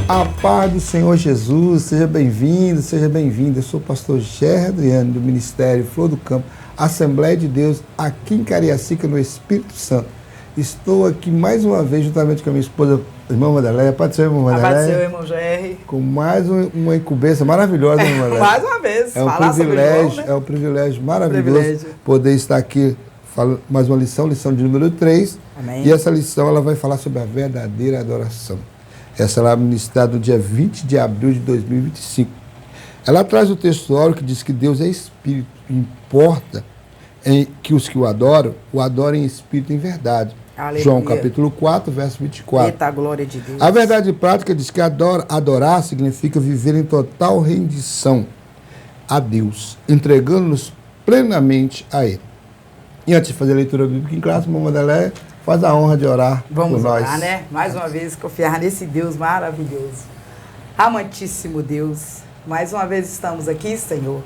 A paz do Senhor Jesus, seja bem-vindo, seja bem-vinda. Eu sou o pastor Gerry Adriano, do Ministério Flor do Campo, Assembleia de Deus, aqui em Cariacica, no Espírito Santo. Estou aqui mais uma vez, juntamente com a minha esposa, irmã Madeleia. Pode ser, irmã Madeleia? Pode ser, irmão Gerry. Com mais uma incumbência maravilhosa, irmã Madeleia. Mais uma vez, É um privilégio maravilhoso poder estar aqui falando mais uma lição de número 3. Amém. E essa lição ela vai falar sobre a verdadeira adoração. Essa ela é ministrada no dia 20 de abril de 2025. Ela traz o textuário que diz que Deus é Espírito. Importa que os que o adorem em Espírito e em verdade. Aleluia. João capítulo 4, verso 24. Eita, glória de Deus. A verdade prática diz que adorar significa viver em total rendição a Deus, entregando-nos plenamente a Ele. E antes de fazer a leitura bíblica em classe, irmã Madeleia, faz a honra de orar Vamos por nós. orar, né? Mais uma vez, confiar nesse Deus maravilhoso. Amantíssimo Deus, mais uma vez estamos aqui, Senhor,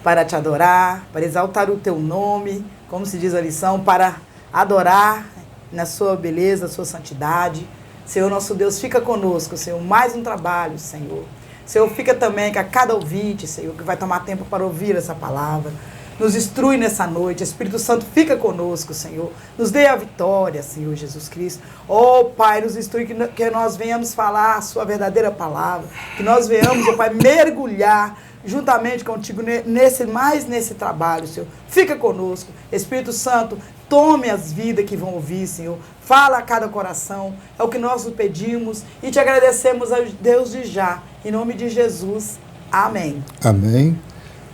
para te adorar, para exaltar o teu nome, como se diz a lição, para adorar na sua beleza, sua santidade. Senhor, nosso Deus, fica conosco, Senhor, mais um trabalho, Senhor. Senhor, fica também com a cada ouvinte, Senhor, que vai tomar tempo para ouvir essa palavra. Nos instrui nessa noite, Espírito Santo, fica conosco, Senhor. Nos dê a vitória, Senhor Jesus Cristo. Oh, Pai, nos instrui que nós venhamos falar a sua verdadeira palavra. Que nós venhamos, oh, Pai, mergulhar juntamente contigo nesse trabalho, Senhor. Fica conosco. Espírito Santo, tome as vidas que vão ouvir, Senhor. Fala a cada coração. É o que nós pedimos e te agradecemos, a Deus, de já. Em nome de Jesus. Amém. Amém.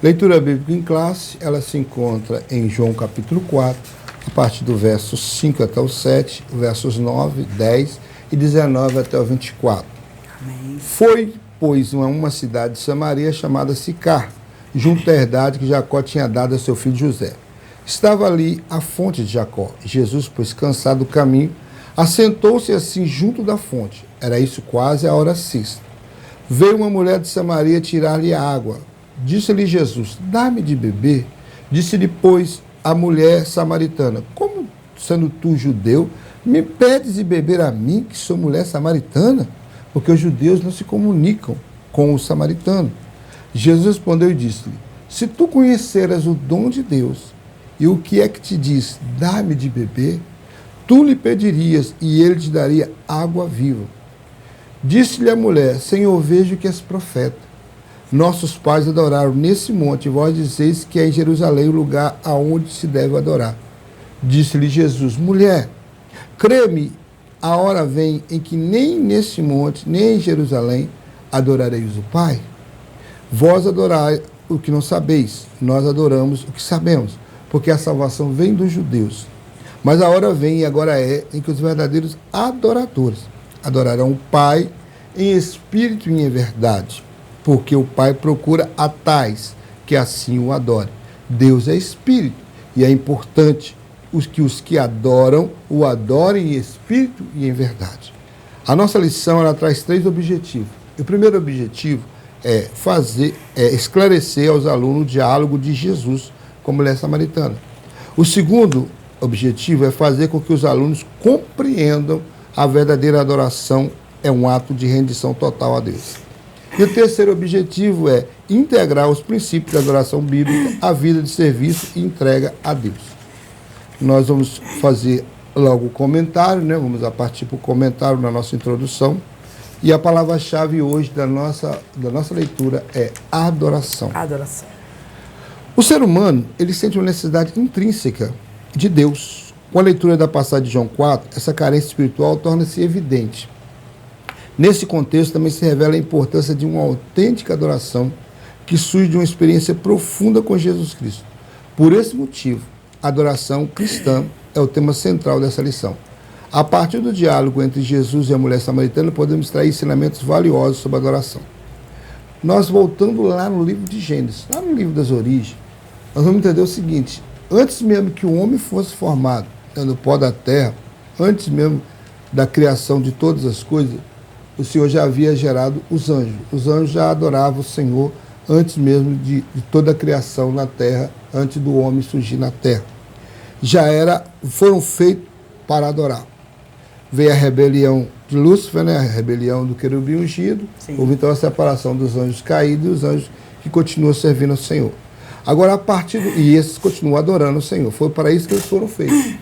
Leitura bíblica em classe, ela se encontra em João capítulo 4, a partir do verso 5 até o 7, versos 9, 10 e 19 até o 24. Amém. Foi, pois, uma cidade de Samaria chamada Sicar, junto à herdade que Jacó tinha dado a seu filho José. Estava ali a fonte de Jacó. Jesus, pois cansado do caminho, assentou-se assim junto da fonte. Era isso quase a hora sexta. Veio uma mulher de Samaria tirar-lhe água. Disse-lhe Jesus, dá-me de beber. Disse-lhe, pois, a mulher samaritana, como sendo tu judeu, me pedes de beber a mim, que sou mulher samaritana? Porque os judeus não se comunicam com os samaritanos. Jesus respondeu e disse-lhe, se tu conheceras o dom de Deus, e o que é que te diz, dá-me de beber, tu lhe pedirias, e ele te daria água viva. Disse-lhe a mulher, Senhor, vejo que és profeta. Nossos pais adoraram nesse monte, e vós dizeis que é em Jerusalém o lugar aonde se deve adorar. Disse-lhe Jesus, mulher, crê-me, a hora vem em que nem nesse monte, nem em Jerusalém adorareis o Pai. Vós adorai o que não sabeis, nós adoramos o que sabemos, porque a salvação vem dos judeus. Mas a hora vem, e agora é, em que os verdadeiros adoradores adorarão o Pai em espírito e em verdade. Porque o Pai procura a tais que assim o adorem. Deus é Espírito, e é importante os que adoram, o adorem em Espírito e em verdade. A nossa lição ela traz 3 objetivos. O primeiro objetivo é esclarecer aos alunos o diálogo de Jesus com a mulher samaritana. O segundo objetivo é fazer com que os alunos compreendam a verdadeira adoração é um ato de rendição total a Deus. E o terceiro objetivo é integrar os princípios da adoração bíblica à vida de serviço e entrega a Deus. Nós vamos fazer logo o comentário, né? Vamos partir para o comentário na nossa introdução. E a palavra-chave hoje da nossa leitura é adoração. Adoração. O ser humano, ele sente uma necessidade intrínseca de Deus. Com a leitura da passagem de João 4, essa carência espiritual torna-se evidente. Nesse contexto, também se revela a importância de uma autêntica adoração que surge de uma experiência profunda com Jesus Cristo. Por esse motivo, a adoração cristã é o tema central dessa lição. A partir do diálogo entre Jesus e a mulher samaritana, podemos extrair ensinamentos valiosos sobre a adoração. Nós voltando lá no livro de Gênesis, lá no livro das origens, nós vamos entender o seguinte, antes mesmo que o homem fosse formado no pó da terra, antes mesmo da criação de todas as coisas, o Senhor já havia gerado os anjos. Os anjos já adoravam o Senhor antes mesmo de toda a criação na terra, antes do homem surgir na terra. Foram feitos para adorar. Veio a rebelião de Lúcifer, né? A rebelião do querubim ungido. Sim. Houve então a separação dos anjos caídos e os anjos que continuam servindo ao Senhor. Agora, e esses continuam adorando o Senhor. Foi para isso que eles foram feitos.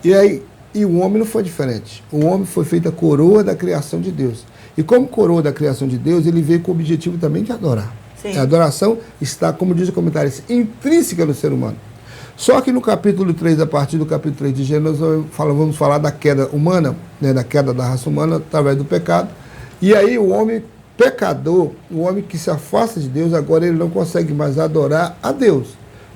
E o homem não foi diferente. O homem foi feito a coroa da criação de Deus. E como coroa da criação de Deus, ele veio com o objetivo também de adorar. Sim. A adoração está, como diz o comentário, intrínseca no ser humano. Só que no capítulo 3, a partir do capítulo 3 de Gênesis, vamos falar da queda humana, né, da queda da raça humana através do pecado. E aí o homem pecador, o homem que se afasta de Deus, agora ele não consegue mais adorar a Deus,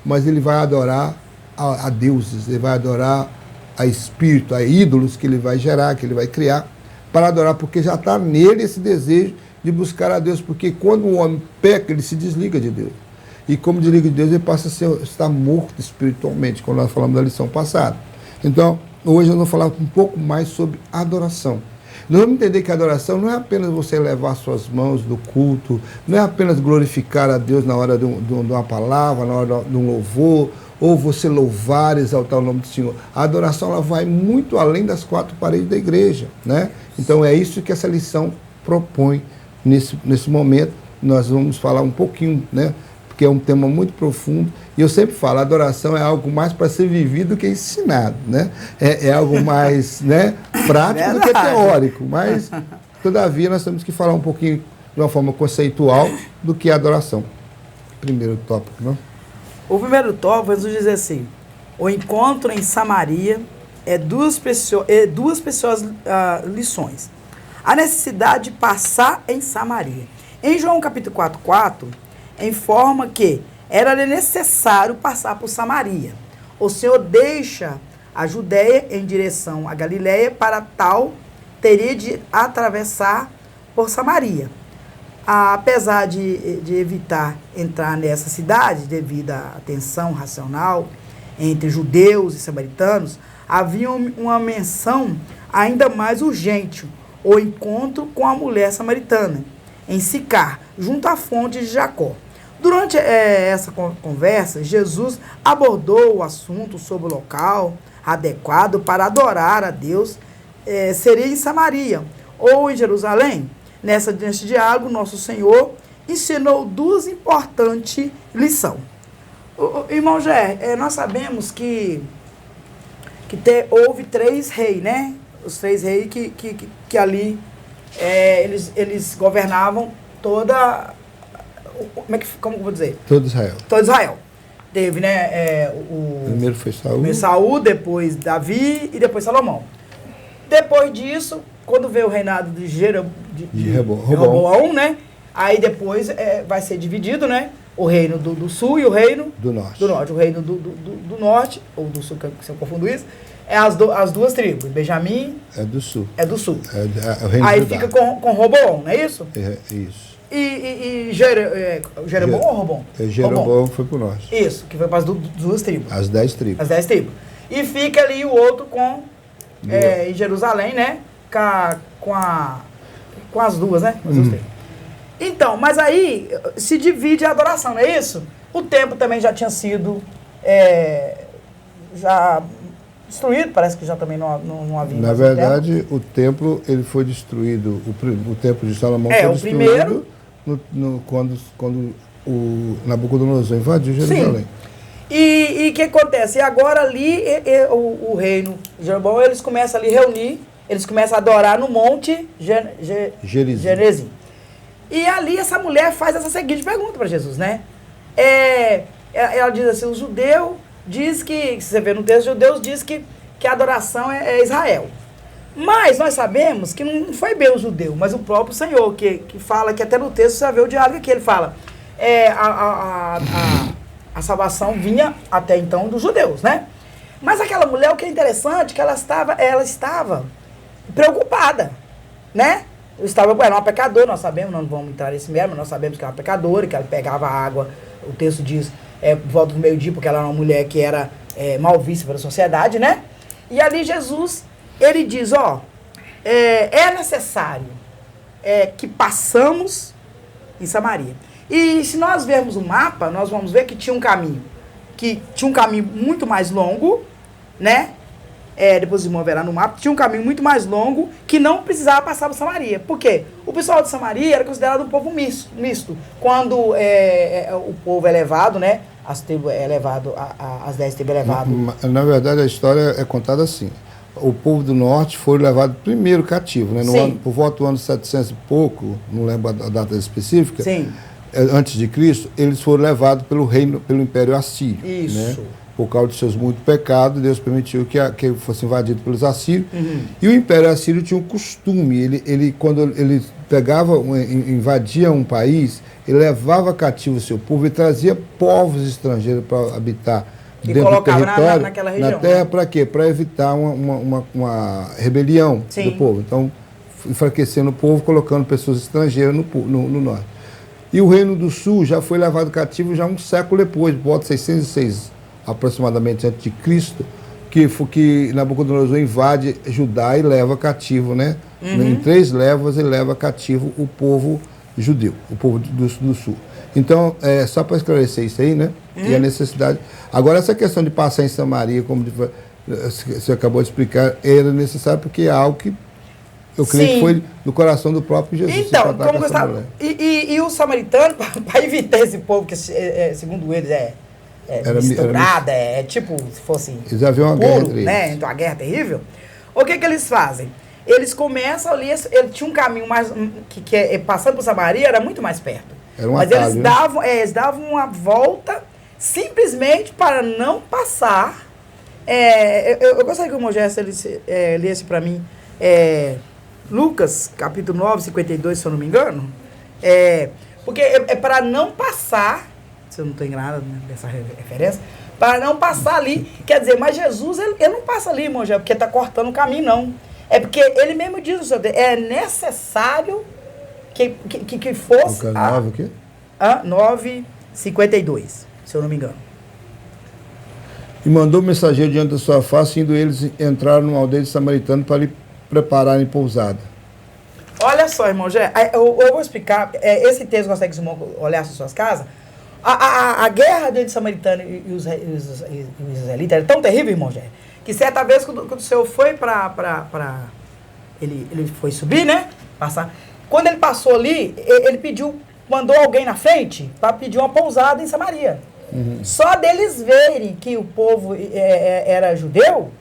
mas ele vai adorar a deuses, ele vai adorar a espírito, a ídolos que ele vai gerar, que ele vai criar, para adorar, porque já está nele esse desejo de buscar a Deus, porque quando o homem peca, ele se desliga de Deus. E como desliga de Deus, ele passa a estar morto espiritualmente, como nós falamos da lição passada. Então, hoje nós vamos falar um pouco mais sobre adoração. Nós vamos entender que a adoração não é apenas você levar suas mãos do culto, não é apenas glorificar a Deus na hora de uma palavra, na hora de um louvor, ou você louvar, exaltar o nome do Senhor. A adoração ela vai muito além das quatro paredes da igreja, né? Então é isso que essa lição propõe nesse momento. Nós vamos falar um pouquinho, né? Porque é um tema muito profundo, e eu sempre falo, a adoração é algo mais para ser vivido do que ensinado, né? É algo mais, né, prático do que teórico, mas, todavia, nós temos que falar um pouquinho de uma forma conceitual do que é adoração. Primeiro tópico, não? O primeiro tópico, Jesus diz assim, o encontro em Samaria é duas pessoas lições. A necessidade de passar em Samaria. Em João capítulo 4, informa que era necessário passar por Samaria. O Senhor deixa a Judéia em direção à Galiléia, para tal teria de atravessar por Samaria. Apesar de evitar entrar nessa cidade, devido à tensão racional entre judeus e samaritanos, havia uma menção ainda mais urgente, o encontro com a mulher samaritana, em Sicar, junto à fonte de Jacó. Durante essa conversa, Jesus abordou o assunto sobre o local adequado para adorar a Deus, seria em Samaria ou em Jerusalém. Nesse diálogo, nosso Senhor ensinou duas importantes lições. Irmão Jé, nós sabemos que houve 3 reis, né? Os 3 reis que ali eles governavam toda... Como eu vou dizer? Todo Israel. Todo Israel. Teve, né? Primeiro foi Saul. Primeiro Saul, depois Davi e depois Salomão. Depois disso, quando veio o reinado de Reboão, né? Aí depois vai ser dividido, né? O reino do sul e o reino do norte. O reino do norte, ou do sul, se eu confundo isso, as duas tribos. Benjamim é do sul. É do sul. É o reino aí de Judá. Fica com Roboão, não é isso? Isso. E Jeroboão ou Robão? Jeroboão foi pro norte. Isso, que foi para as duas tribos. As 10 tribos. As 10 tribos. E fica ali o outro em Jerusalém, né? Com as duas, né? As duas tribos. Então, mas aí se divide a adoração, não é isso? O templo também já tinha sido já destruído, parece que já também não havia. Na verdade, o templo ele foi destruído, o templo de Salomão foi destruído primeiro, quando o Nabucodonosor invadiu Jerusalém. Sim. E o que acontece? E agora ali o reino de Jeroboão, eles começam ali a reunir, eles começam a adorar no monte Gerizim. E ali essa mulher faz essa seguinte pergunta para Jesus, né? Ela diz assim, o judeu diz que, se você vê no texto, os judeus diz que a adoração é Israel. Mas nós sabemos que não foi bem o judeu, mas o próprio Senhor, que fala que até no texto você vê o diálogo aqui, ele fala, a salvação vinha até então dos judeus, né? Mas aquela mulher, o que é interessante, que ela estava preocupada, né? Era uma pecadora, nós sabemos, não vamos entrar nesse mérito, nós sabemos que era uma pecadora, que ela pegava água, o texto diz, por volta do meio-dia, porque ela era uma mulher que era mal vista pela sociedade, né? E ali Jesus, ele diz, é necessário que passamos em Samaria. E se nós vermos o mapa, nós vamos ver que tinha um caminho muito mais longo, né? depois os irmãos verão no mapa, tinha um caminho muito mais longo que não precisava passar por Samaria. Por quê? O pessoal de Samaria era considerado um povo misto. Quando o povo é levado, né? As 10 tribos é levado. Na verdade, a história é contada assim. O povo do norte foi levado primeiro cativo, né? Por volta do ano 700 e pouco, não lembro a data específica. Sim. Antes de Cristo, eles foram levados pelo Império Assírio. Isso. Né? Por causa de seus muitos pecados, Deus permitiu que fosse invadido pelos assírios. E o Império Assírio tinha um costume, quando ele pegava, invadia um país, ele levava cativo o seu povo e trazia povos estrangeiros para habitar dentro do território, naquela região, na terra, para quê? Para evitar uma rebelião do povo. Então, enfraquecendo o povo, colocando pessoas estrangeiras no norte. E o Reino do Sul já foi levado cativo já um século depois, volta 606 aproximadamente antes de Cristo, que Nabucodonosor invade Judá e leva cativo, né? Em 3 levas ele leva cativo o povo judeu, o povo do Sul. Então, só para esclarecer isso aí, né? E a necessidade. Agora, essa questão de passar em Samaria, como você acabou de explicar, era necessário porque é algo que eu creio que foi do coração do próprio Jesus. Então, como gostava. E o samaritano, para evitar esse povo, que segundo eles misturada, tipo, se fosse eles haviam uma puro, guerra, né? Então, uma guerra terrível. O que eles fazem? Eles começam ali, ele tinha um caminho mais, que passando por Samaria, era muito mais perto. Era um Mas atalho, eles davam uma volta simplesmente para não passar. Eu gostaria que o Moisés lesse para mim Lucas, capítulo 9, 52, se eu não me engano. Porque é para não passar, se eu não estou enganado nessa referência, para não passar ali. Quer dizer, mas Jesus, ele não passa ali, irmão, já, porque está cortando o caminho, não. É porque ele mesmo diz no seu texto, é necessário que fosse... Lucas 9 o quê? 9, 52, se eu não me engano. E mandou o mensageiro diante da sua face, indo eles entrar numa aldeia de samaritano para lhe prepararem pousada. Olha só, irmão, eu vou explicar, esse texto consegue que os irmãos olhar as suas casas. A guerra entre os samaritanos e os israelitas era tão terrível, irmão, que certa vez quando o Senhor foi ele foi subir, né? Passar. Quando ele passou ali, ele mandou alguém na frente para pedir uma pousada em Samaria. Só deles verem que o povo era judeu,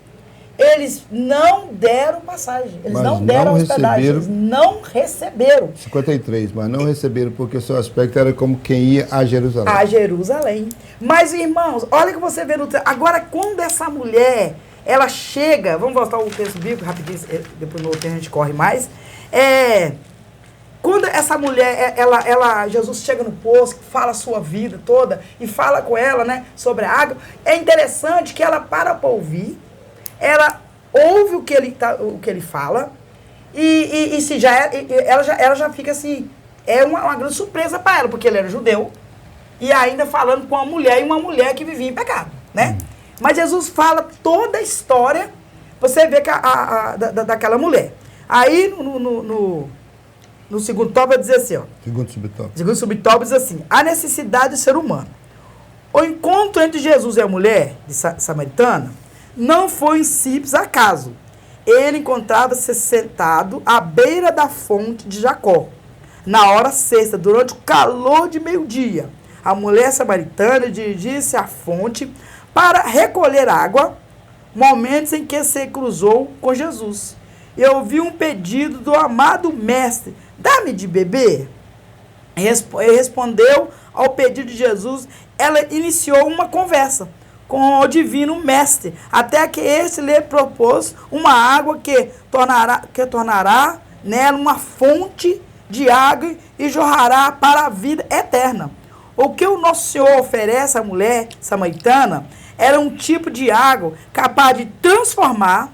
eles não deram passagem, eles não deram hospedagem, eles não receberam. 53, mas não receberam porque o seu aspecto era como quem ia a Jerusalém. A Jerusalém. Mas, irmãos, olha que você vê no texto. Agora, quando essa mulher, ela chega, vamos voltar ao texto bíblico rapidinho, depois no outro tempo a gente corre mais. Quando essa mulher, Jesus chega no poço, fala a sua vida toda e fala com ela, né, sobre a água, é interessante que ela para ouvir, ela ouve o que ele fala e se ela já fica assim, uma grande surpresa para ela, porque ele era judeu e ainda falando com uma mulher que vivia em pecado, né? Mas Jesus fala toda a história, você vê que daquela mulher. Aí no segundo tópico vai dizer assim, ó. Segundo subtópico diz assim: a necessidade do ser humano. O encontro entre Jesus e a mulher de samaritana não foi um simples acaso. Ele encontrava-se sentado à beira da fonte de Jacó, na hora sexta, durante o calor de meio-dia. A mulher samaritana dirigia-se à fonte para recolher água, momentos em que se cruzou com Jesus. E ouviu um pedido do amado mestre: dá-me de beber. Ele respondeu ao pedido de Jesus. Ela iniciou uma conversa com o divino mestre, até que este lhe propôs uma água que tornará nela uma fonte de água e jorrará para a vida eterna. O que o Nosso Senhor oferece à mulher samaritana era um tipo de água capaz de transformar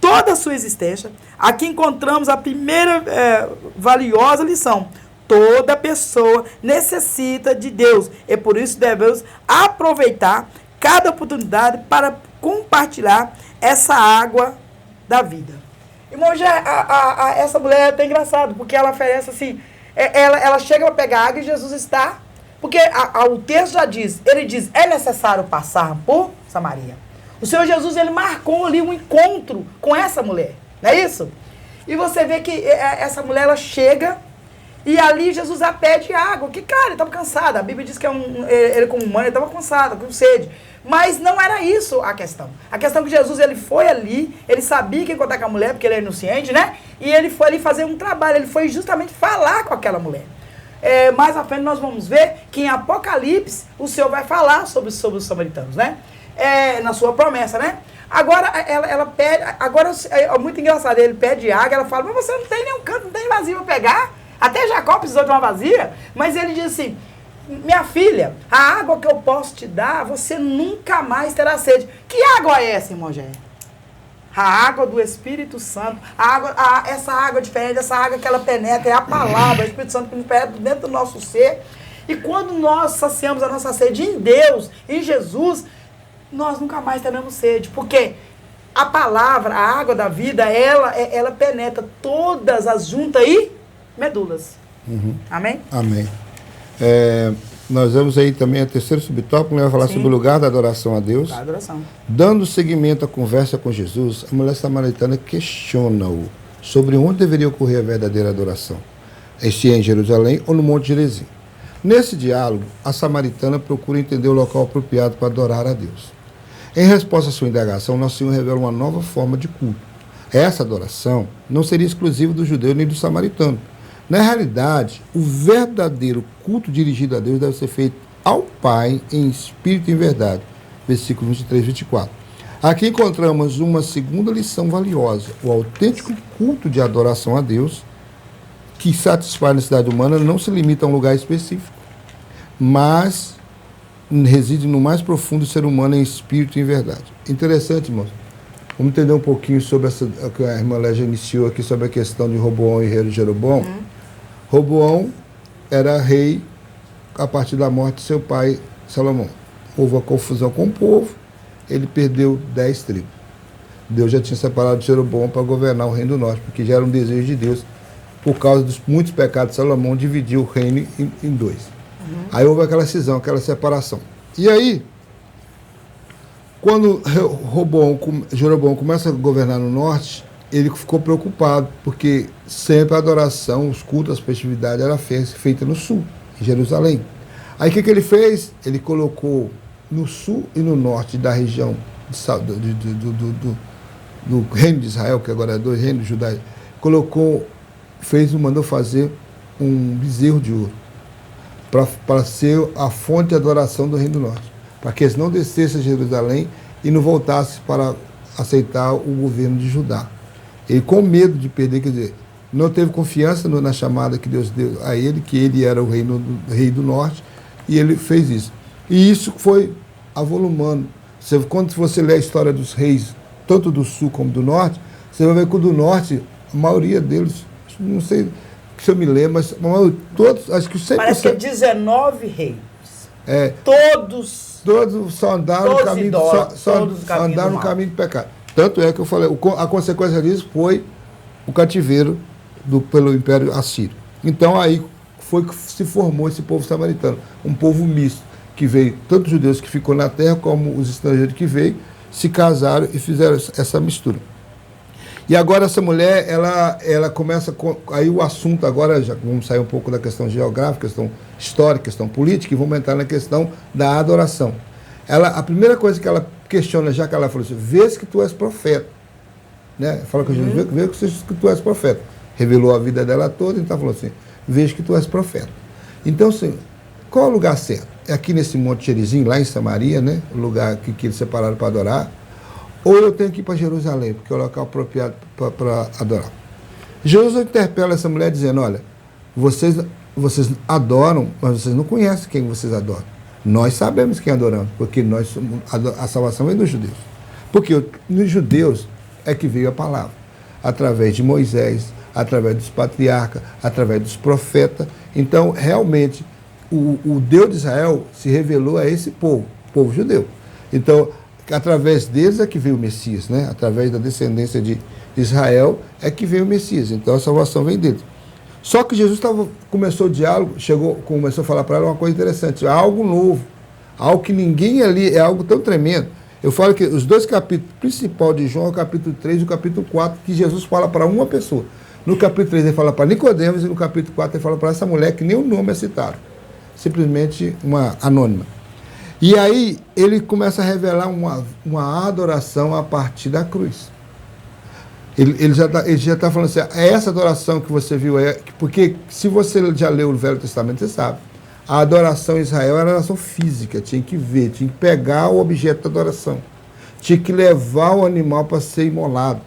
toda a sua existência. Aqui encontramos a primeira valiosa lição. Toda pessoa necessita de Deus e por isso devemos aproveitar cada oportunidade para compartilhar essa água da vida. Irmão, essa mulher é até engraçado, porque ela oferece assim, ela chega para pegar água e Jesus está, porque o texto já diz, ele diz, é necessário passar por Samaria. O Senhor Jesus, ele marcou ali um encontro com essa mulher, não é isso? E você vê que essa mulher, ela chega e ali Jesus a pede água, que cara, ele estava cansado. A Bíblia diz que ele como humano, ele estava cansado, com sede. Mas não era isso a questão. A questão é que Jesus, ele foi ali, ele sabia que ia encontrar com a mulher, porque ele é inocente, né? E ele foi ali fazer um trabalho, ele foi justamente falar com aquela mulher. Mais à frente nós vamos ver que em Apocalipse o Senhor vai falar sobre os samaritanos, né? Na sua promessa, né? Agora ela pede, agora é muito engraçado, ele pede água, ela fala, mas você não tem nenhum canto, não tem vazio para pegar. Até Jacó precisou de uma vazia, mas ele diz assim, minha filha, a água que eu posso te dar, você nunca mais terá sede. Que água é essa, irmão Gé? A água do Espírito Santo. Essa água diferente, essa água que ela penetra, é a palavra, o Espírito Santo que nos penetra dentro do nosso ser. E quando nós saciamos a nossa sede em Deus, em Jesus, nós nunca mais teremos sede. Porque a palavra, a água da vida, ela penetra todas as juntas e medulas. Amém? Amém. Nós vamos aí também a terceiro subtópico, né? Vai falar sobre o lugar da adoração a Deus. Da adoração. Dando seguimento à conversa com Jesus, a mulher samaritana questiona-o sobre onde deveria ocorrer a verdadeira adoração. Se é em Jerusalém ou no Monte Gerizim. Nesse diálogo, a samaritana procura entender o local apropriado para adorar a Deus. Em resposta à sua indagação, nosso Senhor revela uma nova forma de culto. Essa adoração não seria exclusiva do judeu nem do samaritano. Na realidade, o verdadeiro culto dirigido a Deus deve ser feito ao Pai em espírito e em verdade. Versículo 23 e 24. Aqui encontramos uma segunda lição valiosa. O autêntico culto de adoração a Deus, que satisfaz a necessidade humana, não se limita a um lugar específico, mas reside no mais profundo ser humano em espírito e em verdade. Interessante, irmãos. Vamos entender um pouquinho sobre essa que a irmã Légia iniciou aqui, sobre a questão de Roboão e rei de Jeroboão. Roboão era rei a partir da morte de seu pai Salomão. Houve uma confusão com o povo, ele perdeu 10 tribos. Deus já tinha separado Jeroboão para governar o reino do norte, porque já era um desejo de Deus, por causa dos muitos pecados de Salomão, dividir o reino em dois. Aí houve aquela cisão, aquela separação. E aí, quando Jeroboão começa a governar no norte, ele ficou preocupado, porque sempre a adoração, os cultos, as festividades eram feitas no sul, em Jerusalém. Aí o que ele fez? Ele colocou no sul e no norte da região do reino de Israel, que agora é dois reinos judaicos, mandou fazer um bezerro de ouro, para ser a fonte de adoração do reino do norte, para que eles não descessem a Jerusalém e não voltassem para aceitar o governo de Judá. Ele, com medo de perder, quer dizer, não teve confiança na chamada que Deus deu a ele, que ele era o rei do norte, e ele fez isso. E isso foi avolumando. Quando você lê a história dos reis, tanto do sul como do norte, você vai ver que o do norte, a maioria deles, não sei se eu me lembro, mas todos, acho que 100%. Parece que 19 reis. Todos só andaram no caminho do pecado. Tanto é que eu falei, a consequência disso foi o cativeiro pelo Império Assírio. Então aí foi que se formou esse povo samaritano, um povo misto, que veio, tanto os judeus que ficou na terra, como os estrangeiros que veio, se casaram e fizeram essa mistura. E agora essa mulher, ela começa, aí o assunto agora, já vamos sair um pouco da questão geográfica, questão histórica, questão política, e vamos entrar na questão da adoração. A primeira coisa que ela questiona, já que ela falou assim, vês que tu és profeta. Né? Fala com Jesus, vê que tu és profeta. Revelou a vida dela toda, então falou assim, vejo que tu és profeta. Então, assim, qual é o lugar certo? É aqui nesse Monte Gerizim, lá em Samaria, né? O lugar que eles separaram para adorar. Ou eu tenho que ir para Jerusalém, porque é o local apropriado para adorar. Jesus interpela essa mulher dizendo, olha, vocês adoram, mas vocês não conhecem quem vocês adoram. Nós sabemos quem adoramos, porque a salvação vem dos judeus. Porque nos judeus é que veio a palavra, através de Moisés, através dos patriarcas, através dos profetas. Então, realmente, o Deus de Israel se revelou a esse povo judeu. Então, através deles é que veio o Messias, né? Através da descendência de Israel é que veio o Messias. Então, a salvação vem deles. Só que Jesus começou o diálogo, começou a falar para ela uma coisa interessante, algo novo, algo que ninguém ali, é algo tão tremendo. Eu falo que os dois capítulos principais de João é o capítulo 3 e o capítulo 4, que Jesus fala para uma pessoa. No capítulo 3 ele fala para Nicodemos e no capítulo 4 ele fala para essa mulher que nem o nome é citado. Simplesmente uma anônima. E aí ele começa a revelar uma adoração a partir da cruz. Ele já está falando assim, é essa adoração que você viu, porque se você já leu o Velho Testamento, você sabe, a adoração em Israel era adoração física, tinha que ver, tinha que pegar o objeto da adoração, tinha que levar o animal para ser imolado,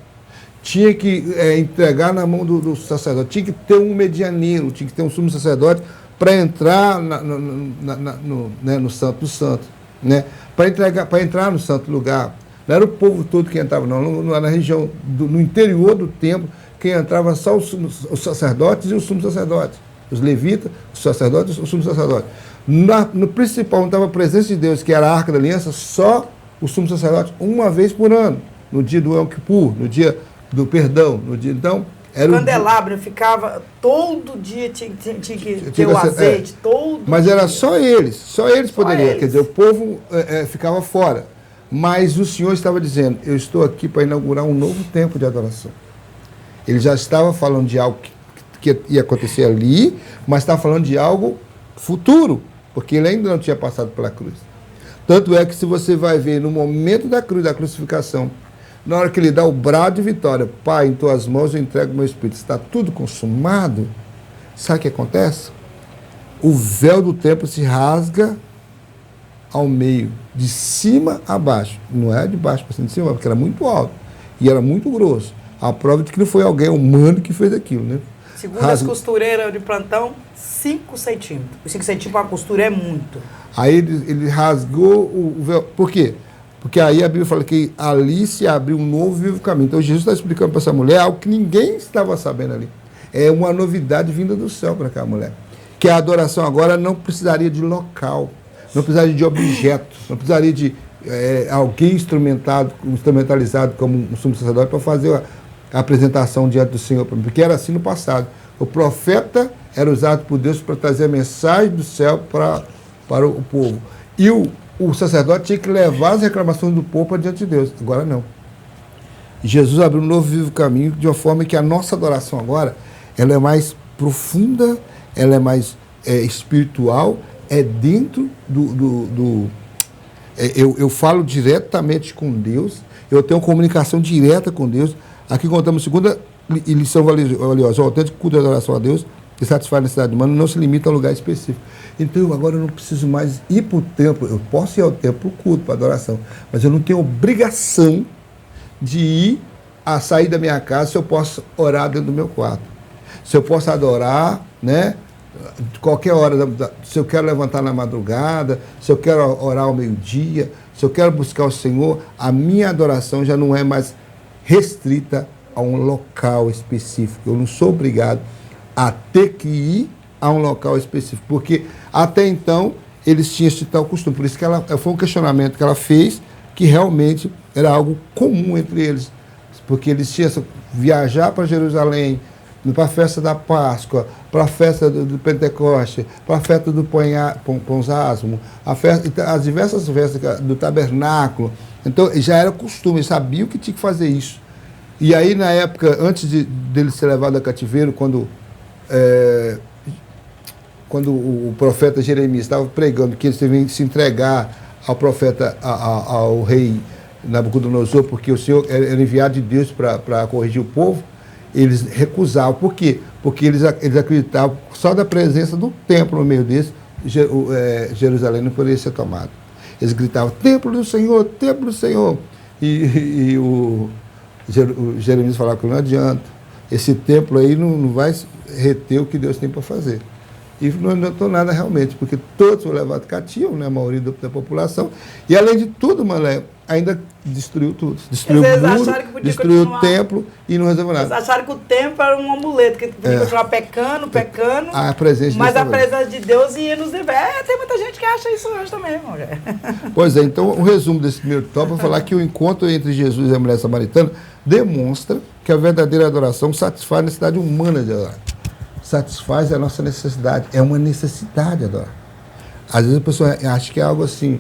tinha que entregar na mão do sacerdote, tinha que ter um medianeiro, tinha que ter um sumo sacerdote para entrar no Santo dos Santos, né? Para entrar no santo lugar. Não era o povo todo que entrava, não. Na região, no interior do templo, quem entrava só os sacerdotes e os sumos sacerdotes. Os levitas, os sacerdotes e os sumos sacerdotes. No principal, onde estava a presença de Deus, que era a Arca da Aliança, só os sumos sacerdotes, uma vez por ano. No dia do Yom Kippur, no dia do perdão. No dia, então, era o candelabro ficava todo dia, tinha que ter o azeite, todo Mas dia. Era só eles poderiam. Quer dizer, o povo ficava fora. Mas o Senhor estava dizendo, eu estou aqui para inaugurar um novo tempo de adoração. Ele já estava falando de algo que ia acontecer ali, mas estava falando de algo futuro, porque ele ainda não tinha passado pela cruz. Tanto é que se você vai ver no momento da cruz, da crucificação, na hora que ele dá o brado de vitória, Pai, em tuas mãos eu entrego o meu espírito, está tudo consumado, sabe o que acontece? O véu do templo se rasga ao meio, de cima a baixo. Não é de baixo para cima, de cima, porque era muito alto e era muito grosso. A prova de que não foi alguém humano que fez aquilo, né? Segundo as costureiras de plantão, 5 centímetros. 5 centímetros para a costura é muito. Aí ele rasgou o véu. Por quê? Porque aí a Bíblia fala que ali se abriu um novo e vivo caminho. Então Jesus está explicando para essa mulher algo que ninguém estava sabendo ali. É uma novidade vinda do céu para aquela mulher. Que a adoração agora não precisaria de local, não precisaria de objeto, não precisaria de alguém instrumentalizado como um sumo sacerdote para fazer a apresentação diante do Senhor, porque era assim no passado. O profeta era usado por Deus para trazer a mensagem do céu para o povo. E o sacerdote tinha que levar as reclamações do povo para diante de Deus. Agora não. Jesus abriu um novo vivo caminho de uma forma que a nossa adoração agora ela é mais profunda, ela é mais espiritual, é dentro eu falo diretamente com Deus, eu tenho comunicação direta com Deus. Aqui contamos a segunda lição valiosa, o autêntico culto de adoração a Deus, que satisfaz a necessidade humana, não se limita a um lugar específico. Então, agora eu não preciso mais ir para o templo, eu posso ir ao templo para o culto, para a adoração, mas eu não tenho obrigação de ir a sair da minha casa se eu posso orar dentro do meu quarto. Se eu posso adorar, né? Qualquer hora, se eu quero levantar na madrugada, se eu quero orar ao meio-dia, se eu quero buscar o Senhor, a minha adoração já não é mais restrita a um local específico. Eu não sou obrigado a ter que ir a um local específico, porque até então eles tinham esse tal costume. Por isso que foi um questionamento que ela fez, que realmente era algo comum entre eles, porque eles tinham viajar para Jerusalém, para a festa da Páscoa, para a festa do Pentecoste, para a festa do Pãozasmo, as diversas festas do tabernáculo. Então, já era costume, sabiam que tinha que fazer isso. E aí, na época, antes dele ser levado a cativeiro, quando o profeta Jeremias estava pregando que eles deviam se entregar ao profeta, ao rei Nabucodonosor, porque o Senhor era enviado de Deus para corrigir o povo, eles recusavam. Por quê? Porque eles acreditavam só da presença do templo no meio deles, Jerusalém não poderia ser tomado. Eles gritavam, templo do Senhor, templo do Senhor. E o Jeremias falava que não adianta, esse templo aí não vai reter o que Deus tem para fazer. E não adiantou nada realmente, porque todos foram levados cativos, né, a maioria da população, e além de tudo, Mané, ainda destruiu tudo. Destruiu o muro, destruiu o templo e não resolveu nada. Eles acharam que o templo era um amuleto, que podia continuar pecando, a presença mas a presença de Deus ia nos libertar. Tem muita gente que acha isso hoje também, irmão. Pois é, então o resumo desse primeiro tópico é falar que o encontro entre Jesus e a mulher samaritana demonstra que a verdadeira adoração satisfaz a necessidade humana de adorar. Satisfaz a nossa necessidade. É uma necessidade adorar. Às vezes a pessoa acha que é algo assim,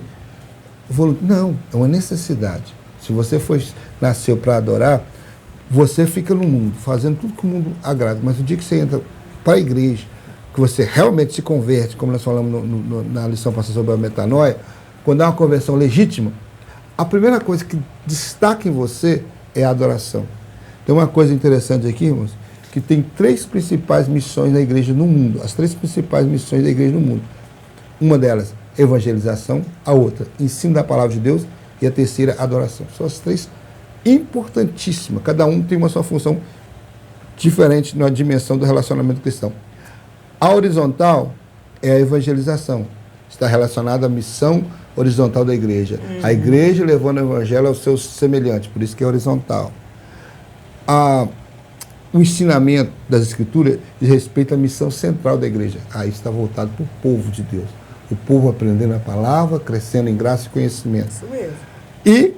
Não, é uma necessidade. Se você nasceu para adorar, você fica no mundo, fazendo tudo que o mundo agrada. Mas o dia que você entra para a igreja, que você realmente se converte, como nós falamos na lição passada sobre a metanoia, quando há uma conversão legítima, a primeira coisa que destaca em você é a adoração. Tem uma coisa interessante aqui, irmãos, que tem 3 principais missões da igreja no mundo. As 3 principais missões da igreja no mundo. Uma delas, evangelização. A outra, ensino da palavra de Deus. E a terceira, adoração. São as 3 importantíssimas. Cada um tem uma sua função diferente na dimensão do relacionamento cristão. A horizontal é a evangelização. Está relacionada à missão horizontal da igreja. A igreja levando o evangelho aos seus semelhantes. Por isso que é horizontal. O ensinamento das Escrituras diz respeito à missão central da igreja. Aí está voltado para o povo de Deus. O povo aprendendo a palavra, crescendo em graça e conhecimento. Isso mesmo. E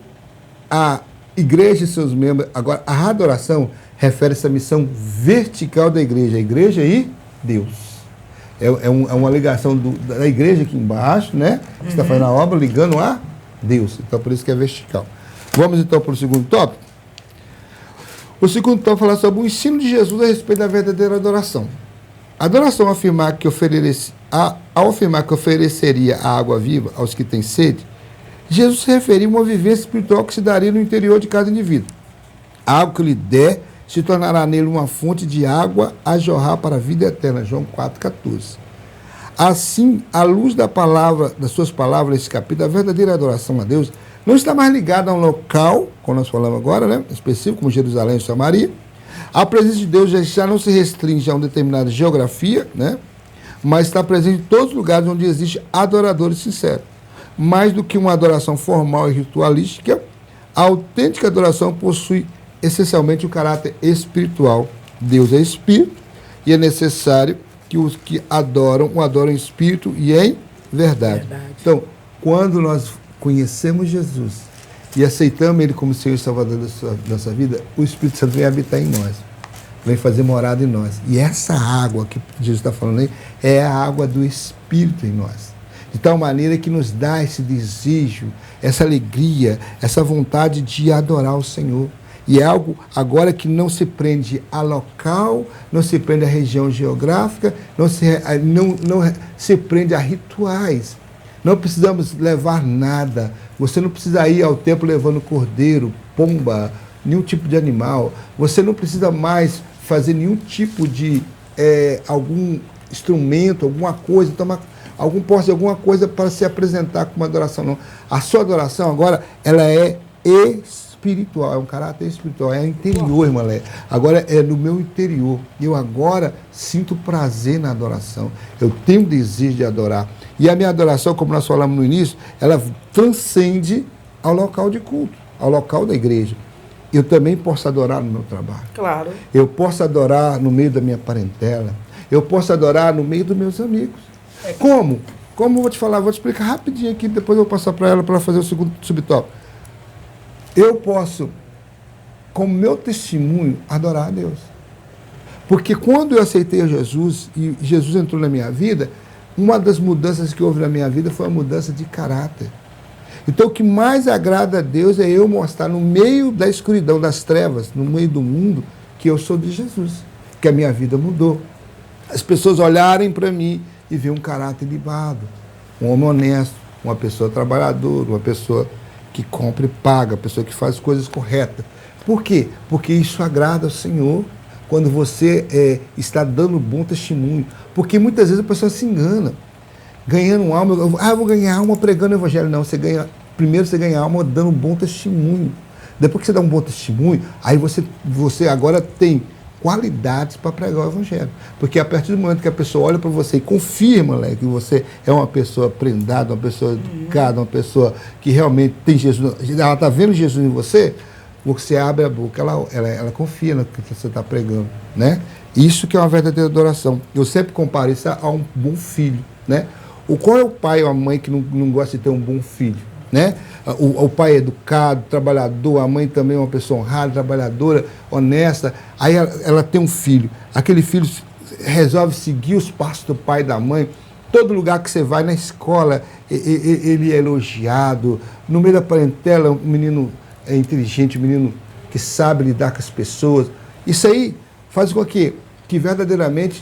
a igreja e seus membros... Agora, a adoração refere-se à missão vertical da igreja e Deus. É uma ligação da igreja aqui embaixo, né? Que está fazendo a obra, ligando a Deus. Então, por isso que é vertical. Vamos, então, para o segundo tópico. O segundo tópico fala sobre o ensino de Jesus a respeito da verdadeira adoração. A adoração ao afirmar que ofereceria a água viva aos que têm sede, Jesus se referia a uma vivência espiritual que se daria no interior de cada indivíduo. A água que lhe der se tornará nele uma fonte de água a jorrar para a vida eterna. João 4,14. Assim, à luz das suas palavras nesse capítulo, a verdadeira adoração a Deus não está mais ligada a um local, como nós falamos agora, né, específico, como Jerusalém e Samaria. A presença de Deus já não se restringe a uma determinada geografia, né, mas está presente em todos os lugares onde existe adoradores sinceros. Mais do que uma adoração formal e ritualística, a autêntica adoração possui essencialmente o caráter espiritual. Deus é espírito e é necessário que os que adoram, o adorem em espírito e em verdade. Então, quando nós conhecemos Jesus e aceitamos Ele como Senhor e Salvador da nossa vida, o Espírito Santo vem habitar em nós, vem fazer morada em nós. E essa água que Jesus está falando aí é a água do Espírito em nós. De tal maneira que nos dá esse desejo, essa alegria, essa vontade de adorar o Senhor. E é algo agora que não se prende a local, não se prende a região geográfica, não se prende a rituais. Não precisamos levar nada. Você não precisa ir ao templo levando cordeiro, pomba, nenhum tipo de animal. Você não precisa mais fazer nenhum tipo de algum instrumento, alguma coisa, algum posse de alguma coisa para se apresentar como adoração. Não. A sua adoração agora, ela é espiritual, é um caráter espiritual, é interior, irmã Léa. Agora é no meu interior. Eu agora sinto prazer na adoração. Eu tenho desejo de adorar. E a minha adoração, como nós falamos no início, ela transcende ao local de culto, ao local da igreja. Eu também posso adorar no meu trabalho. Claro. Eu posso adorar no meio da minha parentela. Eu posso adorar no meio dos meus amigos. Como? Como eu vou te falar? Vou te explicar rapidinho aqui, depois eu vou passar para ela para fazer o segundo subtópico. Eu posso, como meu testemunho, adorar a Deus. Porque quando eu aceitei a Jesus e Jesus entrou na minha vida, uma das mudanças que houve na minha vida foi a mudança de caráter. Então, o que mais agrada a Deus é eu mostrar no meio da escuridão, das trevas, no meio do mundo, que eu sou de Jesus, que a minha vida mudou. As pessoas olharem para mim e ver um caráter libado, um homem honesto, uma pessoa trabalhadora, uma pessoa que compra e paga, uma pessoa que faz coisas corretas. Por quê? Porque isso agrada ao Senhor quando você está dando bom testemunho. Porque muitas vezes a pessoa se engana. Ganhando alma, eu vou ganhar alma pregando o evangelho. Não, primeiro você ganha alma dando um bom testemunho. Depois que você dá um bom testemunho, aí você agora tem qualidades para pregar o evangelho. Porque a partir do momento que a pessoa olha para você e confirma, né, que você é uma pessoa prendada, uma pessoa educada, uma pessoa que realmente tem Jesus, ela está vendo Jesus em você, você abre a boca, ela confia no que você está pregando, né? Isso que é uma verdadeira adoração. Eu sempre comparo isso a um bom filho, né? Qual é o pai ou a mãe que não gosta de ter um bom filho, né? O pai é educado, trabalhador, a mãe também é uma pessoa honrada, trabalhadora, honesta. Aí ela tem um filho. Aquele filho resolve seguir os passos do pai e da mãe, Todo lugar que você vai, na escola, ele é elogiado. No meio da parentela, um menino inteligente, um menino que sabe lidar com as pessoas. Isso aí faz com que verdadeiramente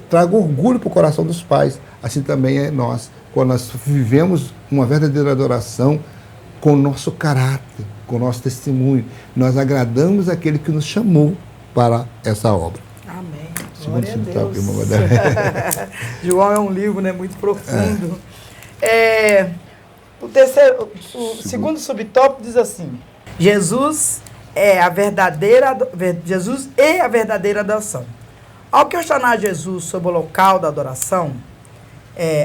traga orgulho para o coração dos pais. Assim também é nós. Quando nós vivemos uma verdadeira adoração com o nosso caráter, com o nosso testemunho, nós agradamos aquele que nos chamou para essa obra. Amém. Glória a Deus. João é um livro, né, muito profundo. O segundo subtópico diz assim: Jesus e a verdadeira adoração. Ao questionar Jesus sobre o local da adoração,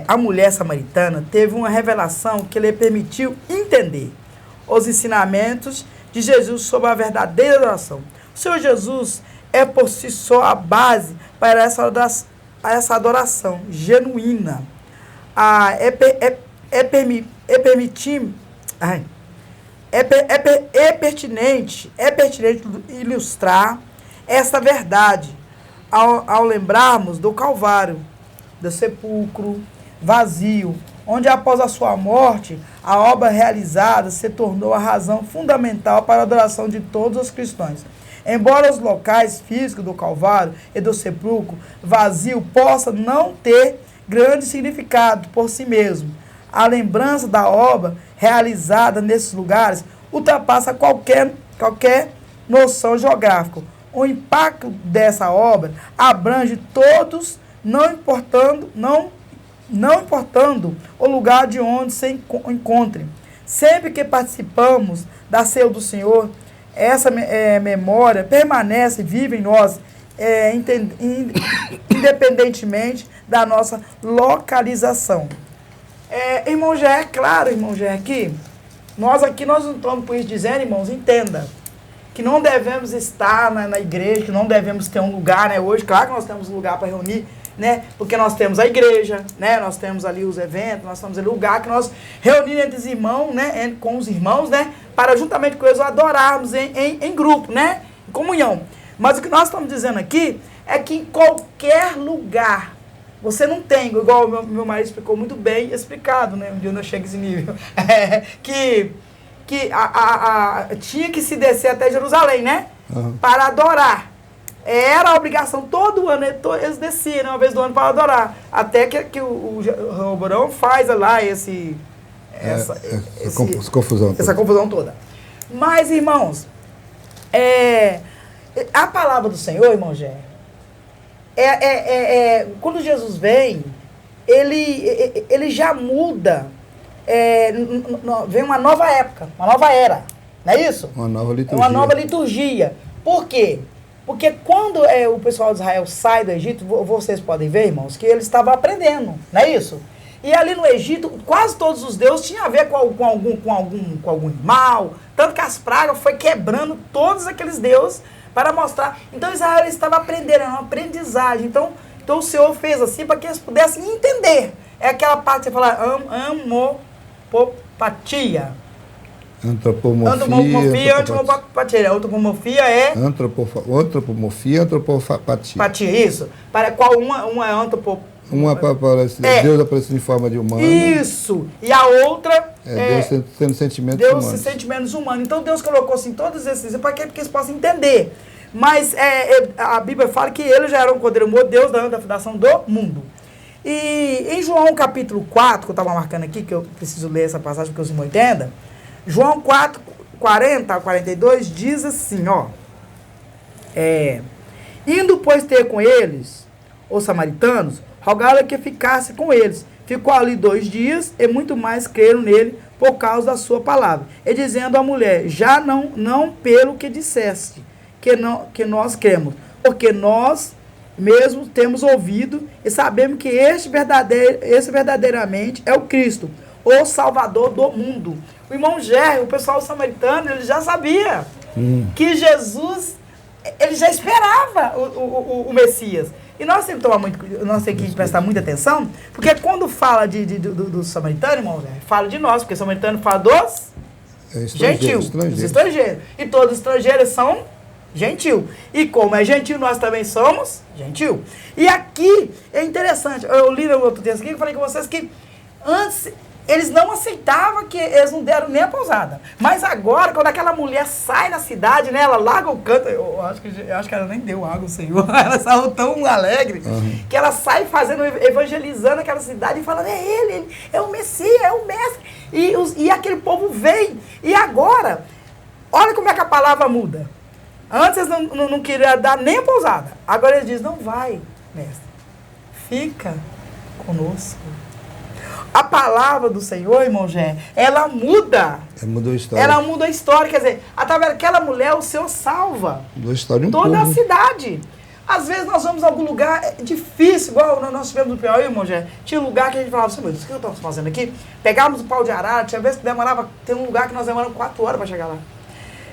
a mulher samaritana teve uma revelação que lhe permitiu entender os ensinamentos de Jesus sobre a verdadeira adoração. O Senhor Jesus é por si só a base para essa adoração genuína. É pertinente ilustrar essa verdade ao lembrarmos do Calvário, do sepulcro vazio, onde após a sua morte, a obra realizada se tornou a razão fundamental para a adoração de todos os cristãos. Embora os locais físicos do Calvário e do sepulcro vazio possam não ter grande significado por si mesmo, a lembrança da obra realizada nesses lugares ultrapassa qualquer noção geográfica. O impacto dessa obra abrange todos, não importando o lugar de onde se encontre. Sempre que participamos da ceia do Senhor, essa memória permanece viva em nós, independentemente da nossa localização. Irmão Gé, claro, irmão Gé, nós não estamos por isso dizendo, irmãos, entenda, que não devemos estar na igreja, que não devemos ter um lugar, né? Hoje, claro que nós temos um lugar para reunir, né? Porque nós temos a igreja, né? Nós temos ali os eventos, nós temos ali o lugar que nós reunimos entre os irmãos, né? Com os irmãos, né? Para juntamente com eles adorarmos em grupo, né? Em comunhão. Mas o que nós estamos dizendo aqui é que em qualquer lugar você não tem, igual o meu marido explicou muito bem, explicado, né? Um dia eu não chego a esse nível. Que tinha que se descer até Jerusalém, né? Uhum. Para adorar. Era a obrigação, todo ano eles desciam, né, uma vez do ano para adorar. Até que o Roborão faz lá essa confusão toda. Mas, irmãos, a palavra do Senhor, irmão Gé, quando Jesus vem, ele já muda. Vem uma nova época, uma nova era, não é isso? Uma nova liturgia. Uma nova liturgia. Por quê? Porque quando o pessoal de Israel sai do Egito, vocês podem ver, irmãos, que eles estavam aprendendo, não é isso? E ali no Egito, quase todos os deuses tinham a ver com algum animal, tanto que as pragas foi quebrando todos aqueles deuses para mostrar. Então Israel estava aprendendo, era uma aprendizagem. Então o Senhor fez assim para que eles pudessem entender. É aquela parte que você fala, amopopatia. Antropomorfia, antropopatia. Antropomorfia é... Antropomorfia, antropopatia. Patia, isso. Para qual uma é antropopatia. Uma parece Deus aparecendo em forma de humano. Isso. E a outra Deus tendo sentimentos Deus humanos. Sentimentos humanos. Então Deus colocou assim todos esses para que eles possam entender. Mas a Bíblia fala que ele já era um cordeiro morto, Deus da fundação do mundo. E em João capítulo 4, que eu estava marcando aqui, que eu preciso ler essa passagem porque os irmãos entendam, João 4, 40 a 42 diz assim, ó. Indo, pois, ter com eles, os samaritanos, rogaram que ficasse com eles. Ficou ali 2 dias e muito mais creram nele por causa da sua palavra. E dizendo à mulher, já não pelo que disseste, que nós cremos, porque nós mesmo temos ouvido e sabemos que esse verdadeiramente é o Cristo, o Salvador do mundo. O irmão Gé, o pessoal samaritano, ele já sabia que Jesus, ele já esperava o Messias. E nós temos que prestar muita atenção, porque quando fala do samaritano, irmão Gé, fala de nós, porque o samaritano fala dos gentios, dos estrangeiros. E todos os estrangeiros são gentil. E como é gentil, nós também somos gentil. E aqui é interessante, eu li no outro texto aqui, eu falei com vocês que antes eles não aceitavam, que eles não deram nem a pousada. Mas agora, quando aquela mulher sai na cidade, né, ela larga o canto, eu acho que ela nem deu água ao Senhor, ela saiu tão alegre, que ela sai fazendo, evangelizando aquela cidade e falando, é ele é o Messias, é o Mestre. E aquele povo vem. E agora, olha como é que a palavra muda. Antes eles não queriam dar nem a pousada. Agora ele diz, não vai, mestre. Fica conosco. A palavra do Senhor, irmão Gé, ela muda. Mudou a história. Ela muda a história. Quer dizer, através daquela mulher, o Senhor salva. Mudou a história de um toda povo. A cidade. Às vezes nós vamos a algum lugar difícil, igual nós tivemos no Piauí, irmão Gé. Tinha um lugar que a gente falava assim, meu Deus, o que eu estou fazendo aqui? Pegávamos o pau de arara, tinha vezes que demorava, tem um lugar que nós demoramos 4 horas para chegar lá.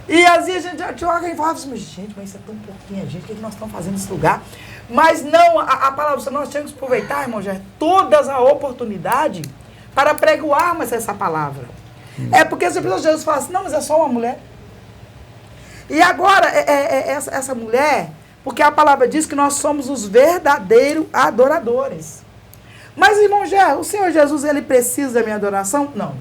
E às vezes a gente tinha hora que a gente falava assim, gente, mas isso é tão pouquinho, gente, o que nós estamos fazendo nesse lugar? Mas não, a palavra do Senhor, nós temos que aproveitar, irmão Gé, todas as oportunidades para pregoarmos essa palavra. É porque as pessoas de Jesus falam assim, não, mas é só uma mulher. E agora, essa mulher, porque a palavra diz que nós somos os verdadeiros adoradores. Mas, irmão Gé, o Senhor Jesus, ele precisa da minha adoração? Não.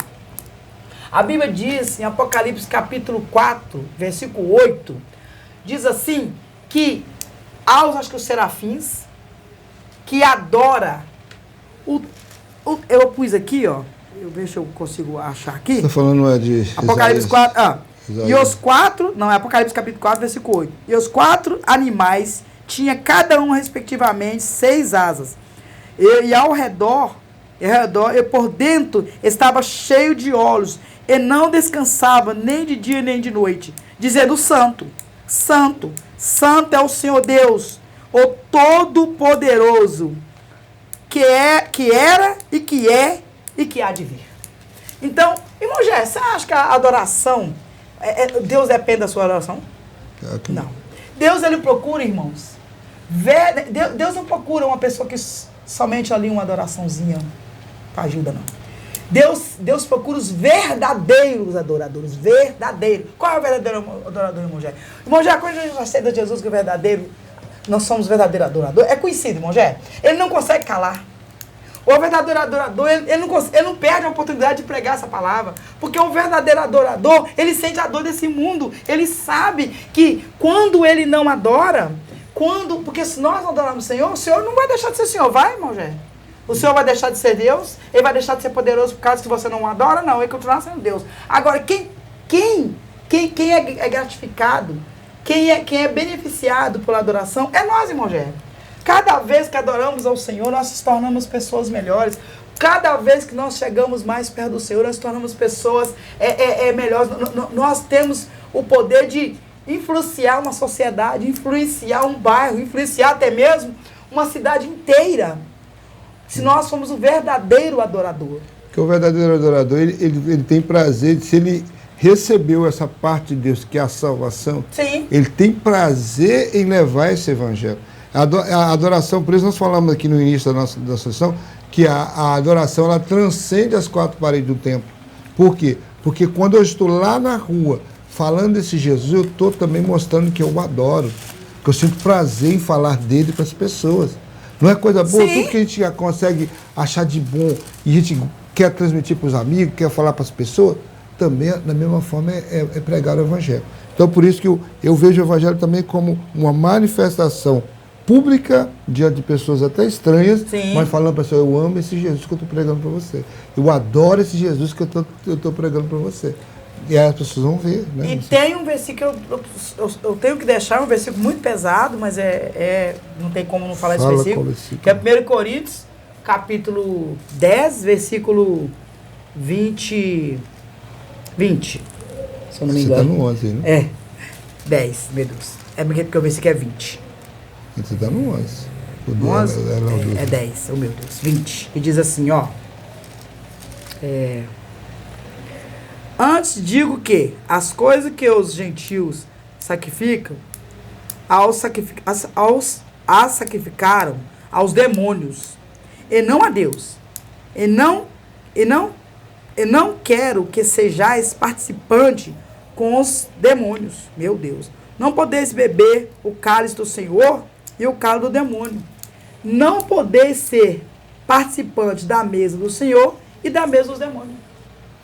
A Bíblia diz, em Apocalipse capítulo 4, versículo 8, diz assim, que acho que os serafins, que adora eu pus aqui, ó, eu vejo se eu consigo achar aqui. Você está falando de Apocalipse 4, e os 4, não, é Apocalipse capítulo 4, versículo 8. E os 4 animais tinha cada um, respectivamente, 6 asas. E ao redor, e por dentro, estava cheio de olhos, e não descansava nem de dia nem de noite, dizendo, Santo, Santo, Santo é o Senhor Deus, o Todo-Poderoso, que era e que é e que há de vir. Então, irmão Gé, você acha que a adoração, Deus depende da sua adoração? Não. Deus, ele procura, irmãos, Deus não procura uma pessoa que somente ali uma adoraçãozinha ajuda, não. Deus procura os verdadeiros adoradores, verdadeiro. Qual é o verdadeiro adorador, irmão Gé? Irmão Gé, quando a gente aceita Jesus que é verdadeiro, nós somos verdadeiros adoradores. É conhecido, irmão Gé. Ele não consegue calar. O verdadeiro adorador, ele não perde a oportunidade de pregar essa palavra. Porque o verdadeiro adorador, ele sente a dor desse mundo. Ele sabe que quando ele não adora, porque se nós não adorarmos o Senhor não vai deixar de ser Senhor. Vai, irmão Gé? O Senhor vai deixar de ser Deus? Ele vai deixar de ser poderoso por causa que você não adora? Não, ele continuará sendo Deus. Agora, quem é gratificado, quem é beneficiado pela adoração, é nós, irmão Gé. Cada vez que adoramos ao Senhor, nós nos tornamos pessoas melhores. Cada vez que nós chegamos mais perto do Senhor, nós nos tornamos pessoas melhores. Nós temos o poder de influenciar uma sociedade, influenciar um bairro, influenciar até mesmo uma cidade inteira. Se nós somos o verdadeiro adorador. Porque o verdadeiro adorador, ele tem prazer, se ele recebeu essa parte de Deus, que é a salvação, sim, ele tem prazer em levar esse evangelho. A adoração, por isso nós falamos aqui no início da sessão, que a adoração, ela transcende as 4 paredes do templo. Por quê? Porque quando eu estou lá na rua, falando desse Jesus, eu estou também mostrando que eu o adoro, que eu sinto prazer em falar dele para as pessoas. Não é coisa boa? Sim. Tudo que a gente consegue achar de bom e a gente quer transmitir para os amigos, quer falar para as pessoas, também, da mesma forma, é pregar o evangelho. Então, por isso que eu vejo o evangelho também como uma manifestação pública diante de pessoas até estranhas, sim, mas falando para você, eu amo esse Jesus que eu estou pregando para você. Eu adoro esse Jesus que eu estou pregando para você. E aí as pessoas vão ver, né? E tem um versículo, eu tenho que deixar um versículo muito pesado, mas não tem como não falar esse versículo, que é 1 Coríntios, capítulo 10, versículo 20, se eu não me engano. Você está no 11, né? 10, meu Deus. É porque o versículo é 20. Você está no 11. O 11? É 10, oh meu Deus, 20. E diz assim, ó. Antes digo que as coisas que os gentios sacrificam, as sacrificaram aos demônios, e não a Deus. E não quero que sejais participante com os demônios, meu Deus. Não podeis beber o cálice do Senhor e o cálice do demônio. Não podeis ser participantes da mesa do Senhor e da mesa dos demônios.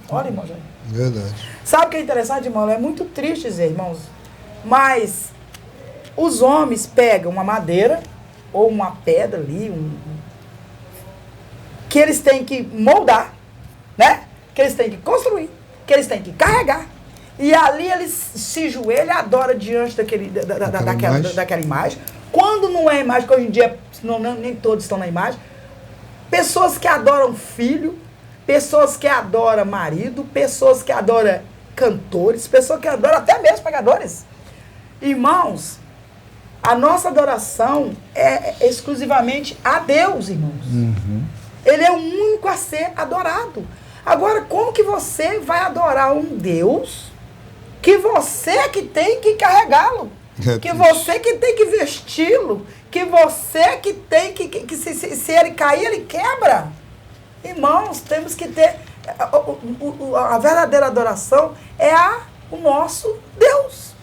Olha, irmão, gente. Verdade. Sabe o que é interessante, irmão? É muito triste dizer, irmãos. Mas os homens pegam uma madeira ou uma pedra ali, que eles têm que moldar, né? Que eles têm que construir, que eles têm que carregar. E ali eles se joelham e adoram diante daquela imagem. Quando não é imagem, que hoje em dia nem todos estão na imagem, pessoas que adoram filho, pessoas que adoram marido, pessoas que adoram cantores, pessoas que adoram até mesmo pregadores. Irmãos, a nossa adoração é exclusivamente a Deus, irmãos. Ele é o único a ser adorado. Agora, como que você vai adorar um Deus que você que tem que carregá-lo? Que você que tem que vesti-lo? Que você que tem que se ele cair, ele quebra? Irmãos, temos que ter... A verdadeira adoração é o nosso Deus.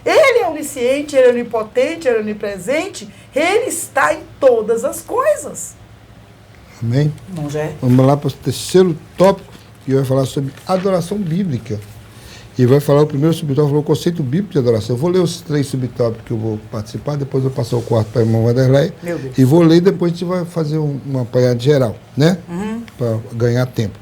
Ele é onisciente, ele é onipotente, ele é onipresente. Ele está em todas as coisas. Amém? Não, Jé? Vamos lá para o terceiro tópico, que vai falar sobre adoração bíblica. E vai falar o primeiro subtópico, falou o conceito bíblico de adoração. Eu vou ler os 3 subtópicos que eu vou participar, depois eu vou passar o quarto para a irmã Vanderlei. Meu Deus. E vou ler e depois a gente vai fazer uma apanhada geral, né? Para ganhar tempo.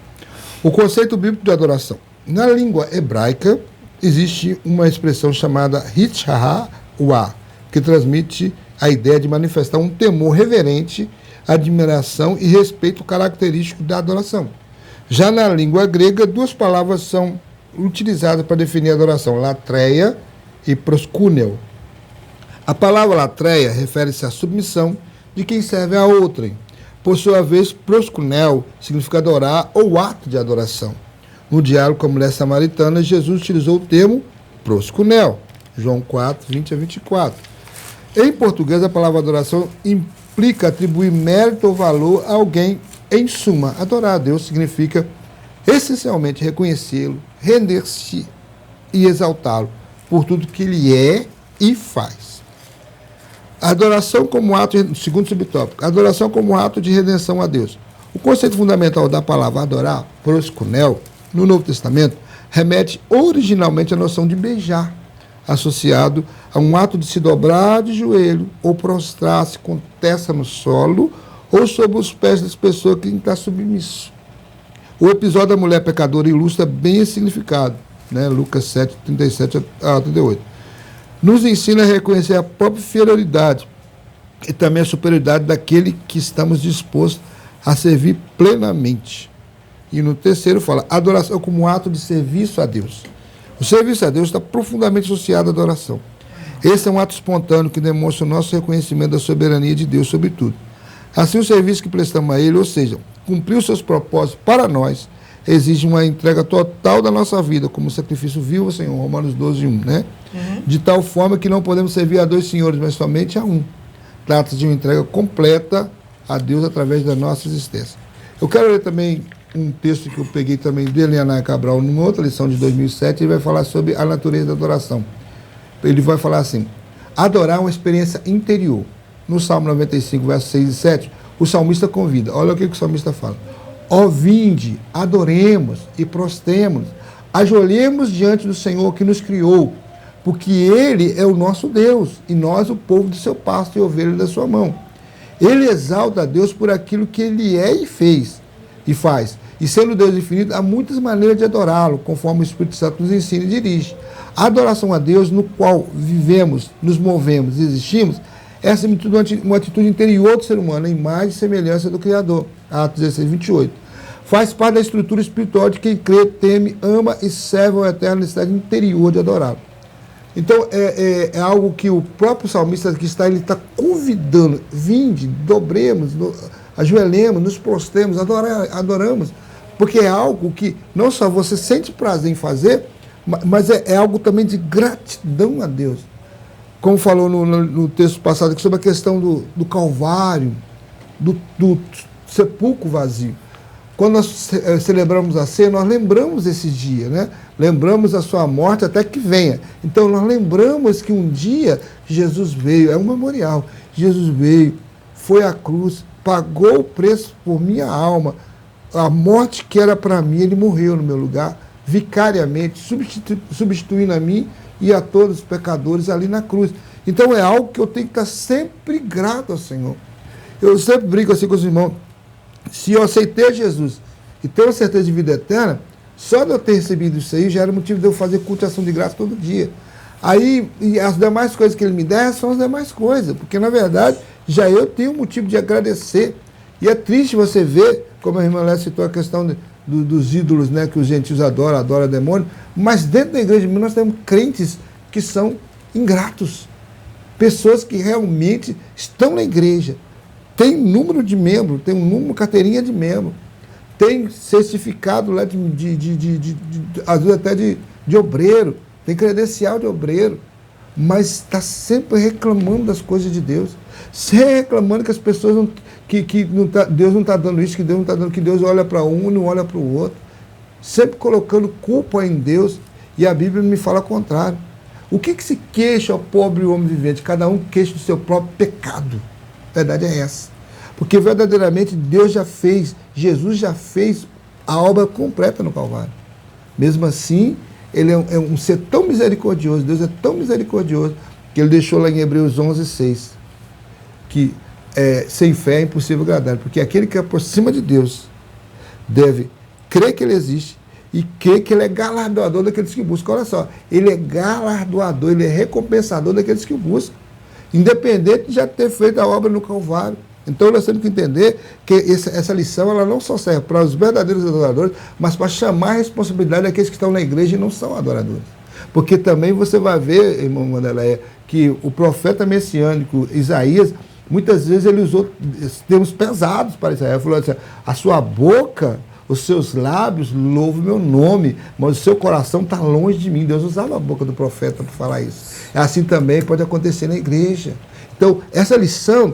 O conceito bíblico de adoração. Na língua hebraica, existe uma expressão chamada Hitchahawah, que transmite a ideia de manifestar um temor reverente, admiração e respeito característico da adoração. Já na língua grega, 2 palavras são utilizadas para definir a adoração, latreia e proscúneo. A palavra latreia refere-se à submissão de quem serve a outrem. Por sua vez, proscunel significa adorar ou ato de adoração. No diálogo com a mulher samaritana, Jesus utilizou o termo proscunel, João 4, 20 a 24. Em português, a palavra adoração implica atribuir mérito ou valor a alguém. Em suma, adorar a Deus significa essencialmente reconhecê-lo, render-se e exaltá-lo por tudo que ele é e faz. Adoração como ato, segundo subtópico, adoração como ato de redenção a Deus. O conceito fundamental da palavra adorar, proskunel, no Novo Testamento, remete originalmente à noção de beijar, associado a um ato de se dobrar de joelho ou prostrar-se com testa no solo ou sob os pés das pessoas que está submisso. O episódio da mulher pecadora ilustra bem esse significado, né? Lucas 7, 37 a 38. Nos ensina a reconhecer a própria inferioridade e também a superioridade daquele que estamos dispostos a servir plenamente. E no terceiro fala, adoração como ato de serviço a Deus. O serviço a Deus está profundamente associado à adoração. Esse é um ato espontâneo que demonstra o nosso reconhecimento da soberania de Deus sobre tudo. Assim, o serviço que prestamos a Ele, ou seja, cumprir os seus propósitos para nós, exige uma entrega total da nossa vida, como sacrifício vivo, Senhor, Romanos 12, 1, né? De tal forma que não podemos servir a 2 senhores, mas somente a um. Trata-se de uma entrega completa a Deus através da nossa existência. Eu quero ler também um texto que eu peguei também de Elianai Cabral, numa outra lição de 2007, ele vai falar sobre a natureza da adoração. Ele vai falar assim, adorar é uma experiência interior. No Salmo 95, versos 6 e 7, o salmista convida, olha o que o salmista fala, ó vinde, adoremos e prostemos, ajoelhemos diante do Senhor que nos criou, porque Ele é o nosso Deus, e nós o povo do seu pasto e ovelhas da sua mão. Ele exalta a Deus por aquilo que Ele é e fez, e faz. E sendo Deus infinito, há muitas maneiras de adorá-lo, conforme o Espírito Santo nos ensina e dirige. A adoração a Deus, no qual vivemos, nos movemos e existimos, é acima de tudo uma atitude interior do ser humano, a imagem e semelhança do Criador. Atos 16, 28. Faz parte da estrutura espiritual de quem crê, teme, ama e serve ao eterno, necessidade interior de adorá-lo. Então, é algo que o próprio salmista que está, ele está convidando, vinde, dobremos, ajoelhemos, nos prostremos, adoramos, porque é algo que não só você sente prazer em fazer, mas é algo também de gratidão a Deus. Como falou no texto passado aqui sobre a questão do Calvário, do sepulcro vazio. quando nós celebramos a ceia, nós lembramos esse dia, né? Lembramos a sua morte até que venha. Então, nós lembramos que um dia Jesus veio, é um memorial. Jesus veio, foi à cruz, pagou o preço por minha alma. A morte que era para mim, ele morreu no meu lugar, vicariamente, substituindo a mim e a todos os pecadores ali na cruz. Então, é algo que eu tenho que estar sempre grato ao Senhor. Eu sempre brinco assim com os irmãos. Se eu aceitei Jesus e tenho certeza de vida eterna, só de eu ter recebido isso aí já era motivo de eu fazer culto de ação de graça todo dia. Aí, e as demais coisas que ele me der são as demais coisas, porque na verdade já eu tenho motivo de agradecer. E é triste você ver, como a irmã Léa citou a questão dos ídolos, né, que os gentios adoram demônio, mas dentro da igreja nós temos crentes que são ingratos. Pessoas que realmente estão na igreja, tem número de membro, tem um número, carteirinha de membro, tem certificado lá às vezes até de obreiro, tem credencial de obreiro, mas está sempre reclamando das coisas de Deus, sempre reclamando que as pessoas Deus não está dando isso, que Deus não está dando, que Deus olha para um e não olha para o outro, sempre colocando culpa em Deus, e a Bíblia me fala o contrário. O que se queixa ao pobre homem vivente? Cada um queixa do seu próprio pecado. A verdade é essa. Porque verdadeiramente Deus já fez, Jesus já fez a obra completa no Calvário. Mesmo assim, ele é um ser tão misericordioso, Deus é tão misericordioso, que ele deixou lá em Hebreus 11:6, que sem fé é impossível agradar, porque aquele que aproxima de Deus deve crer que ele existe e crer que ele é galardoador daqueles que buscam. Olha só, ele é galardoador, ele é recompensador daqueles que o buscam, independente de já ter feito a obra no Calvário. Então nós temos que entender que essa lição ela não só serve para os verdadeiros adoradores, mas para chamar a responsabilidade daqueles que estão na igreja e não são adoradores. Porque também você vai ver, irmão Mandeleia, que o profeta messiânico Isaías, muitas vezes ele usou termos pesados para Israel. Ele falou assim: a sua boca, os seus lábios louvam o meu nome, mas o seu coração está longe de mim. Deus usava a boca do profeta para falar isso. Assim também pode acontecer na igreja. Então, essa lição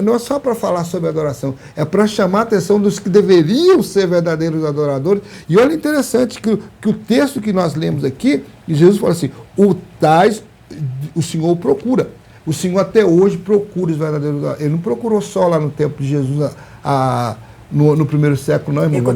não é só para falar sobre adoração, é para chamar a atenção dos que deveriam ser verdadeiros adoradores. E olha interessante que o texto que nós lemos aqui, Jesus fala assim: o Senhor procura. O Senhor até hoje procura os verdadeiros adoradores. Ele não procurou só lá no tempo de Jesus, no primeiro século, não, irmão?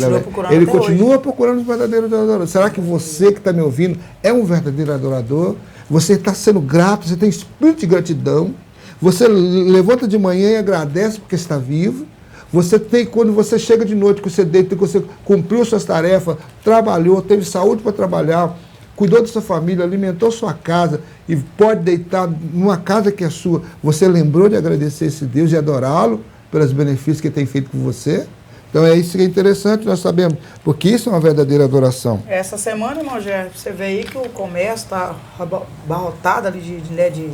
Ele continua procurando os verdadeiros adoradores. Será que você que está me ouvindo é um verdadeiro adorador? Você está sendo grato, você tem espírito de gratidão, você levanta de manhã e agradece porque está vivo, você tem, quando você chega de noite, que você deita, que você cumpriu suas tarefas, trabalhou, teve saúde para trabalhar, cuidou da sua família, alimentou sua casa e pode deitar numa casa que é sua, você lembrou de agradecer esse Deus e adorá-lo pelos benefícios que ele tem feito com você? Então é isso que é interessante, nós sabemos, porque isso é uma verdadeira adoração. Essa semana, irmão Gé, você vê aí que o comércio está abarrotado ali de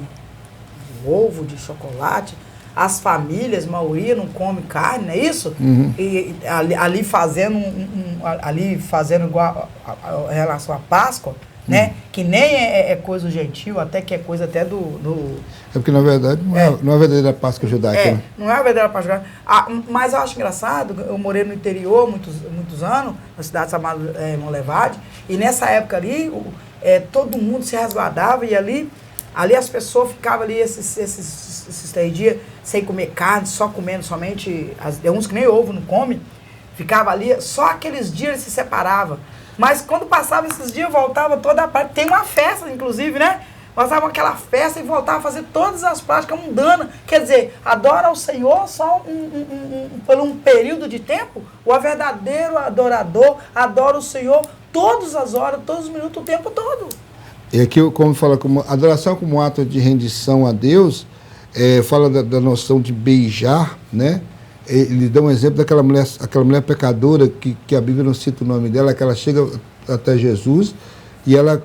ovo, de chocolate. As famílias, a maioria não come carne, não é isso? Uhum. E ali fazendo igual em relação à Páscoa, né? Que nem é coisa gentil, até que é coisa até do... É porque, na verdade, não é a verdadeira Páscoa judaica. Né? Não é a verdadeira Páscoa judaica. Mas eu acho engraçado, eu morei no interior muitos anos, na cidade chamada Monlevade, e nessa época ali, todo mundo se resguardava e ali as pessoas ficavam ali esses 3 dias sem comer carne, só comendo somente, uns que nem ovo não comem, ficava ali, só aqueles dias eles se separavam. Mas quando passava esses dias, voltava toda a parte. Tem uma festa, inclusive, né? Passava aquela festa e voltava a fazer todas as práticas mundanas. Quer dizer, adora ao Senhor só por um período de tempo. O verdadeiro adorador adora o Senhor todas as horas, todos os minutos, o tempo todo. E aqui, como fala, como adoração como ato de rendição a Deus, fala da noção de beijar, né? Ele dá um exemplo daquela mulher pecadora, que a Bíblia não cita o nome dela, que ela chega até Jesus e ela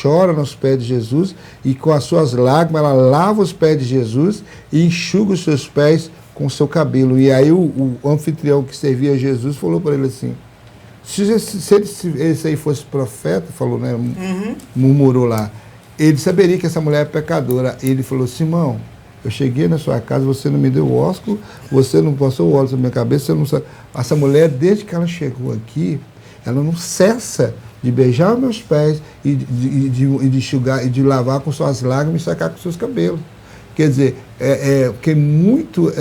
chora nos pés de Jesus e com as suas lágrimas ela lava os pés de Jesus e enxuga os seus pés com o seu cabelo. E aí o anfitrião que servia a Jesus falou para ele assim: se esse aí fosse profeta, falou, né? Murmurou lá, ele saberia que essa mulher é pecadora. Ele falou: Simão, Eu cheguei na sua casa, você não me deu o ósculo, você não passou o óleo na minha cabeça, você não sabe. Essa mulher, desde que ela chegou aqui, ela não cessa de beijar os meus pés e de enxugar e de lavar com suas lágrimas e secar com seus cabelos. Quer dizer, porque muito.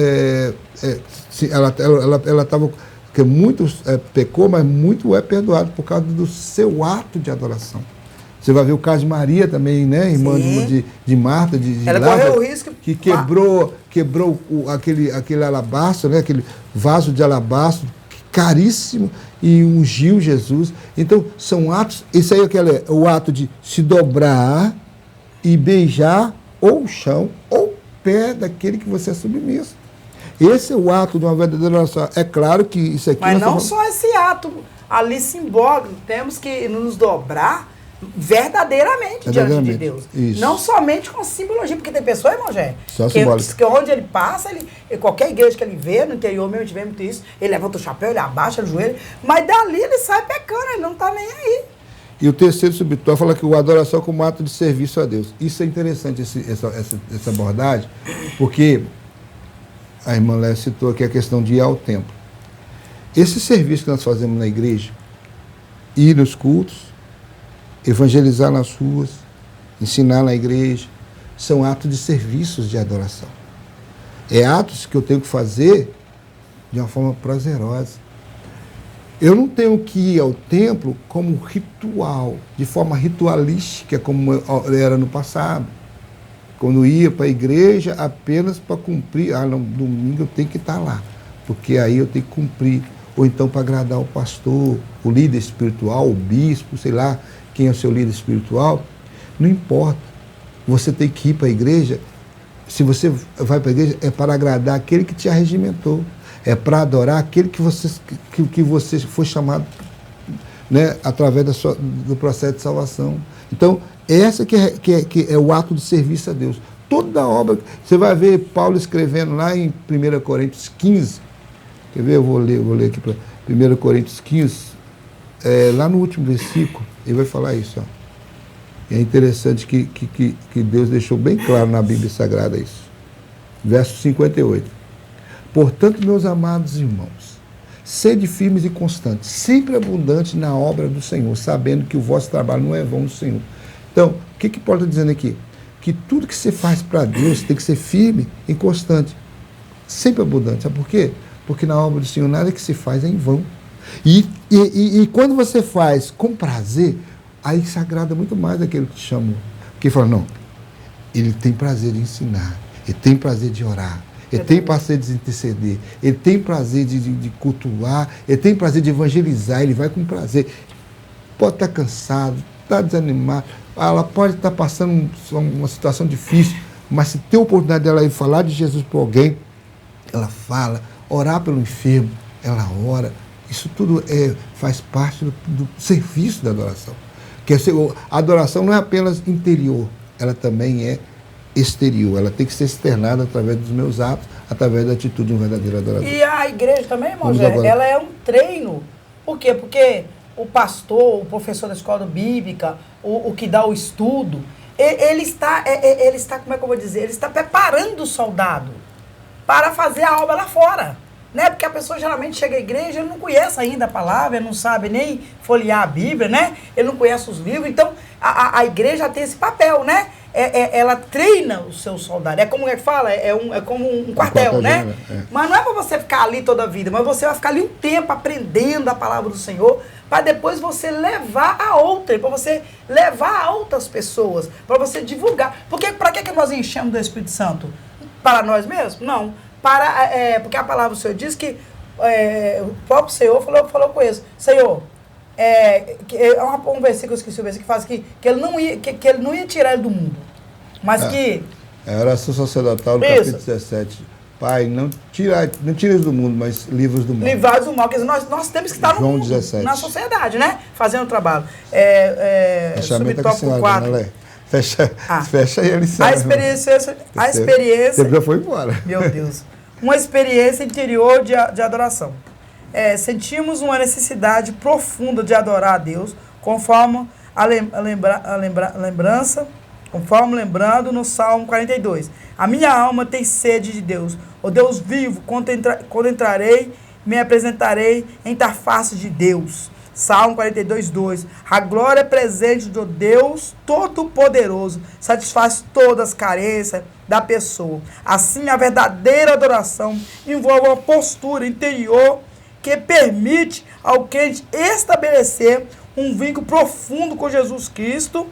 Ela estava. Porque muito pecou, mas muito é perdoado por causa do seu ato de adoração. Você vai ver o caso de Maria também, né? Irmã de Marta, de ela Lázaro, correu o risco que quebrou aquele alabastro, né? Aquele vaso de alabastro caríssimo e ungiu Jesus. Então, são atos, isso aí é o ato de se dobrar e beijar ou o chão ou o pé daquele que você é submisso. Esse é o ato de uma verdadeira oração. É claro que isso aqui... Mas não só esse ato ali simbólico, temos que nos dobrar verdadeiramente diante de Deus. Isso. Não somente com simbologia, porque tem pessoas, irmão Gé, que onde ele passa, qualquer igreja que ele vê, no interior mesmo, a gente vê muito isso, ele levanta o chapéu, ele abaixa o joelho, mas dali ele sai pecando, ele não está nem aí. E o terceiro subtópico fala que a adoração como ato de serviço a Deus. Isso é interessante, essa abordagem, porque a irmã Léa citou aqui a questão de ir ao templo. Esse serviço que nós fazemos na igreja, ir nos cultos, evangelizar nas ruas, ensinar na igreja, são atos de serviços de adoração. É atos que eu tenho que fazer de uma forma prazerosa. Eu não tenho que ir ao templo como ritual, de forma ritualística, como era no passado. Quando eu ia para a igreja apenas para cumprir, no domingo eu tenho que estar lá, porque aí eu tenho que cumprir. Ou então para agradar o pastor, o líder espiritual, o bispo, sei lá, quem é o seu líder espiritual, não importa. Você tem que ir para a igreja, se você vai para a igreja, é para agradar aquele que te arregimentou, é para adorar aquele que você foi chamado, né, através do processo de salvação. Então, essa que é o ato de serviço a Deus. Toda a obra, você vai ver Paulo escrevendo lá em 1 Coríntios 15, quer ver? Eu vou ler aqui para 1 Coríntios 15, lá no último versículo, ele vai falar isso. Ó. É interessante que Deus deixou bem claro na Bíblia Sagrada isso. Verso 58. Portanto, meus amados irmãos, sede firmes e constantes, sempre abundantes na obra do Senhor, sabendo que o vosso trabalho não é vão do Senhor. Então, o que Paulo está dizendo aqui? Que tudo que você faz para Deus tem que ser firme e constante, sempre abundante. Sabe por quê? Porque na obra do Senhor nada que se faz é em vão. E quando você faz com prazer, aí se agrada muito mais daquele que te chamou. Porque fala, não, ele tem prazer de ensinar, ele tem prazer de orar, ele tem prazer de interceder, ele tem prazer de cultuar, ele tem prazer de evangelizar, ele vai com prazer. Pode estar cansado, está desanimado, ela pode estar passando uma situação difícil, mas se tem a oportunidade dela ir falar de Jesus para alguém, ela fala, orar pelo enfermo, ela ora. Isso tudo faz parte do serviço da adoração. A adoração não é apenas interior, ela também é exterior. Ela tem que ser externada através dos meus atos, através da atitude de um verdadeiro adorador. E a igreja também, irmão Jé, ela é um treino. Por quê? Porque o pastor, o professor da escola bíblica, o que dá o estudo, ele está, como é que eu vou dizer? Ele está preparando o soldado para fazer a obra lá fora. Né? Porque a pessoa geralmente chega à igreja, ele não conhece ainda a palavra, ele não sabe nem folhear a Bíblia, né? Ele não conhece os livros. Então, a igreja tem esse papel, né? Ela treina o seu soldado. É como é que fala? É como um quartel, né? Mas não é para você ficar ali toda a vida, mas você vai ficar ali um tempo aprendendo a palavra do Senhor, para depois você levar a outra, para você levar a outras pessoas, para você divulgar. Porque para que nós enchemos do Espírito Santo? Para nós mesmos? Não. Porque a palavra do Senhor diz que o próprio Senhor falou com eles. Senhor, um versículo, eu esqueci o versículo, que faz que ele não ia tirar ele do mundo. Mas que... É a oração sacerdotal do capítulo 17. Pai, não tires do mundo, mas livros do mal. Livrai do mal. Quer dizer, nós temos que estar no mundo, 17. Na sociedade, né? Fazendo o trabalho. Subtópico 4. Né, fecha aí a lição. A experiência... Você já foi embora. Meu Deus. Uma experiência interior de adoração. Sentimos uma necessidade profunda de adorar a Deus, conforme a lembrança Conforme lembrando no Salmo 42. A minha alma tem sede de Deus. O Deus vivo, quando entrarei, me apresentarei em face de Deus. Salmo 42, 2. A glória presente do Deus Todo-Poderoso satisfaz todas as carências da pessoa. Assim, a verdadeira adoração envolve uma postura interior que permite ao crente estabelecer um vínculo profundo com Jesus Cristo,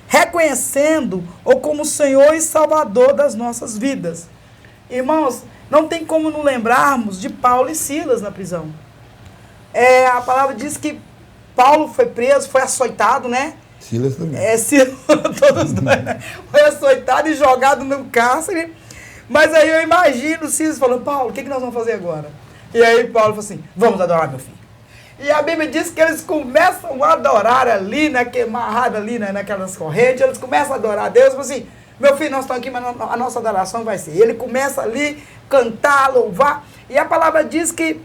reconhecendo-o como Senhor e Salvador das nossas vidas. Irmãos, não tem como não lembrarmos de Paulo e Silas na prisão. A palavra diz que Paulo foi preso, foi açoitado, né? Silas também. Silas, todos dois, né? Foi açoitado e jogado no cárcere. Mas aí eu imagino Silas falando, Paulo, o que nós vamos fazer agora? E aí Paulo falou assim, vamos adorar, meu filho. E a Bíblia diz que eles começam a adorar ali, amarrado ali naquelas correntes, eles começam a adorar a Deus, assim, meu filho, nós estamos aqui, mas a nossa adoração vai ser. Ele começa ali, cantar, louvar, e a palavra diz que,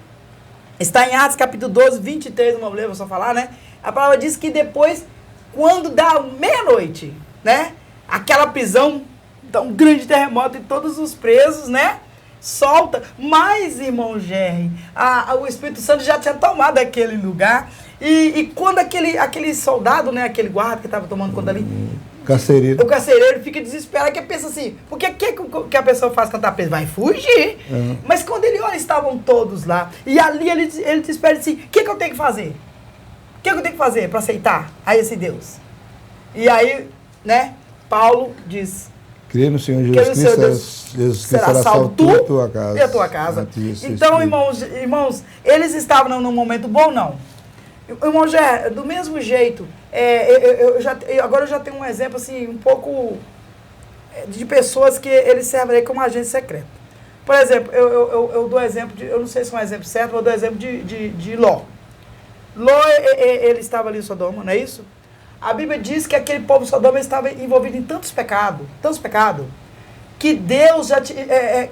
está em Atos capítulo 12, 23, não vou só falar, né? A palavra diz que depois, quando dá meia-noite, né? Aquela prisão, dá um grande terremoto e todos os presos, né? Solta, mas, irmão Jerry, o Espírito Santo já tinha tomado aquele lugar, e quando aquele soldado, né, aquele guarda que estava tomando conta ali, o carcereiro fica desesperado, que pensa assim, porque o que a pessoa faz quando está preso? Vai fugir, mas quando ele olha, estavam todos lá, e ali ele desespera assim, o que eu tenho que fazer? O que eu tenho que fazer para aceitar a esse Deus? E aí, né, Paulo diz... Crê no Senhor Jesus Cristo, Jesus será salvo tu e a tua casa. Então, irmãos, eles estavam num momento bom, não. Irmão Gé, do mesmo jeito, agora eu já tenho um exemplo, assim, um pouco de pessoas que eles servem aí como agente secreto. Por exemplo, eu dou exemplo, eu não sei se é um exemplo certo, mas eu dou exemplo de Ló. Ló, ele estava ali em Sodoma, não é isso? A Bíblia diz que aquele povo de Sodoma estava envolvido em tantos pecados, que Deus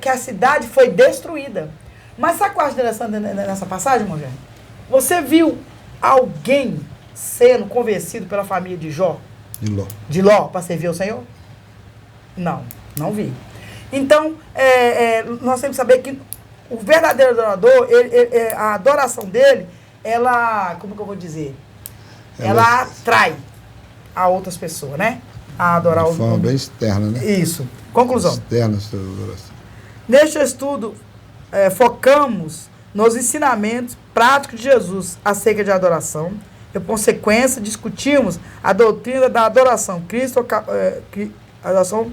que a cidade foi destruída. Mas sabe qual é a direção nessa passagem, irmão? Você viu alguém sendo convencido pela família de De Ló para servir ao Senhor? Não vi. Então, nós temos que saber que o verdadeiro adorador, a adoração dele, ela, como que eu vou dizer? Ela atrai a outras pessoas, né? A adorar de forma bem externa, né? Isso. Conclusão. Externa a sua adoração. Neste estudo, focamos nos ensinamentos práticos de Jesus acerca de adoração. Em consequência, discutimos a doutrina da adoração adoração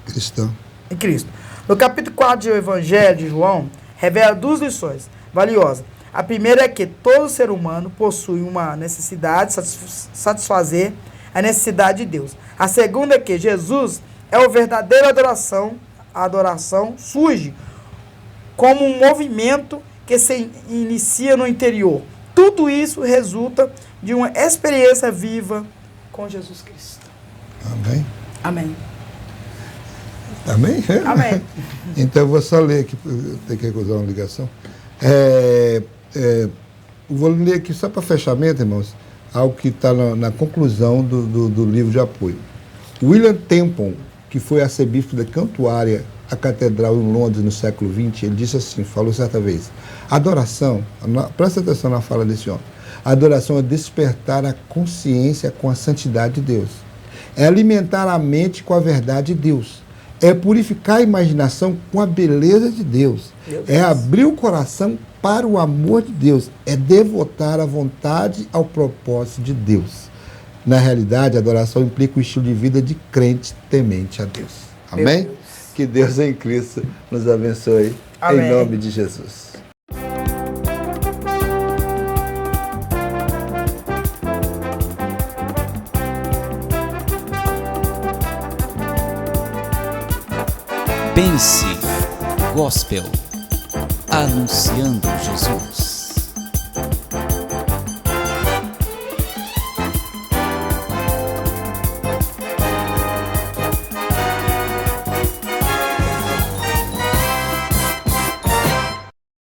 cristã em Cristo. No capítulo 4 do Evangelho de João, revela duas lições valiosas. A primeira é que todo ser humano possui uma necessidade de satisfazer a necessidade de Deus. A segunda é que Jesus é o verdadeiro adoração. A adoração surge como um movimento que se inicia no interior. Tudo isso resulta de uma experiência viva com Jesus Cristo. Amém? Amém. Amém? Amém. Então eu vou só ler aqui, tem que usar uma ligação. Vou ler aqui só para fechamento, irmãos, algo que está na conclusão do livro de apoio. William Temple, que foi arcebispo da Cantuária, a catedral em Londres no século XX, ele disse assim, falou certa vez, adoração, presta atenção na fala desse homem, a adoração é despertar a consciência com a santidade de Deus, é alimentar a mente com a verdade de Deus, é purificar a imaginação com a beleza de Deus, é abrir o coração para o amor de Deus, é devotar a vontade ao propósito de Deus. Na realidade, a adoração implica o estilo de vida de crente temente a Deus. Amém? Que Deus em Cristo nos abençoe. Amém. Em nome de Jesus. Pense Gospel, anunciando Jesus.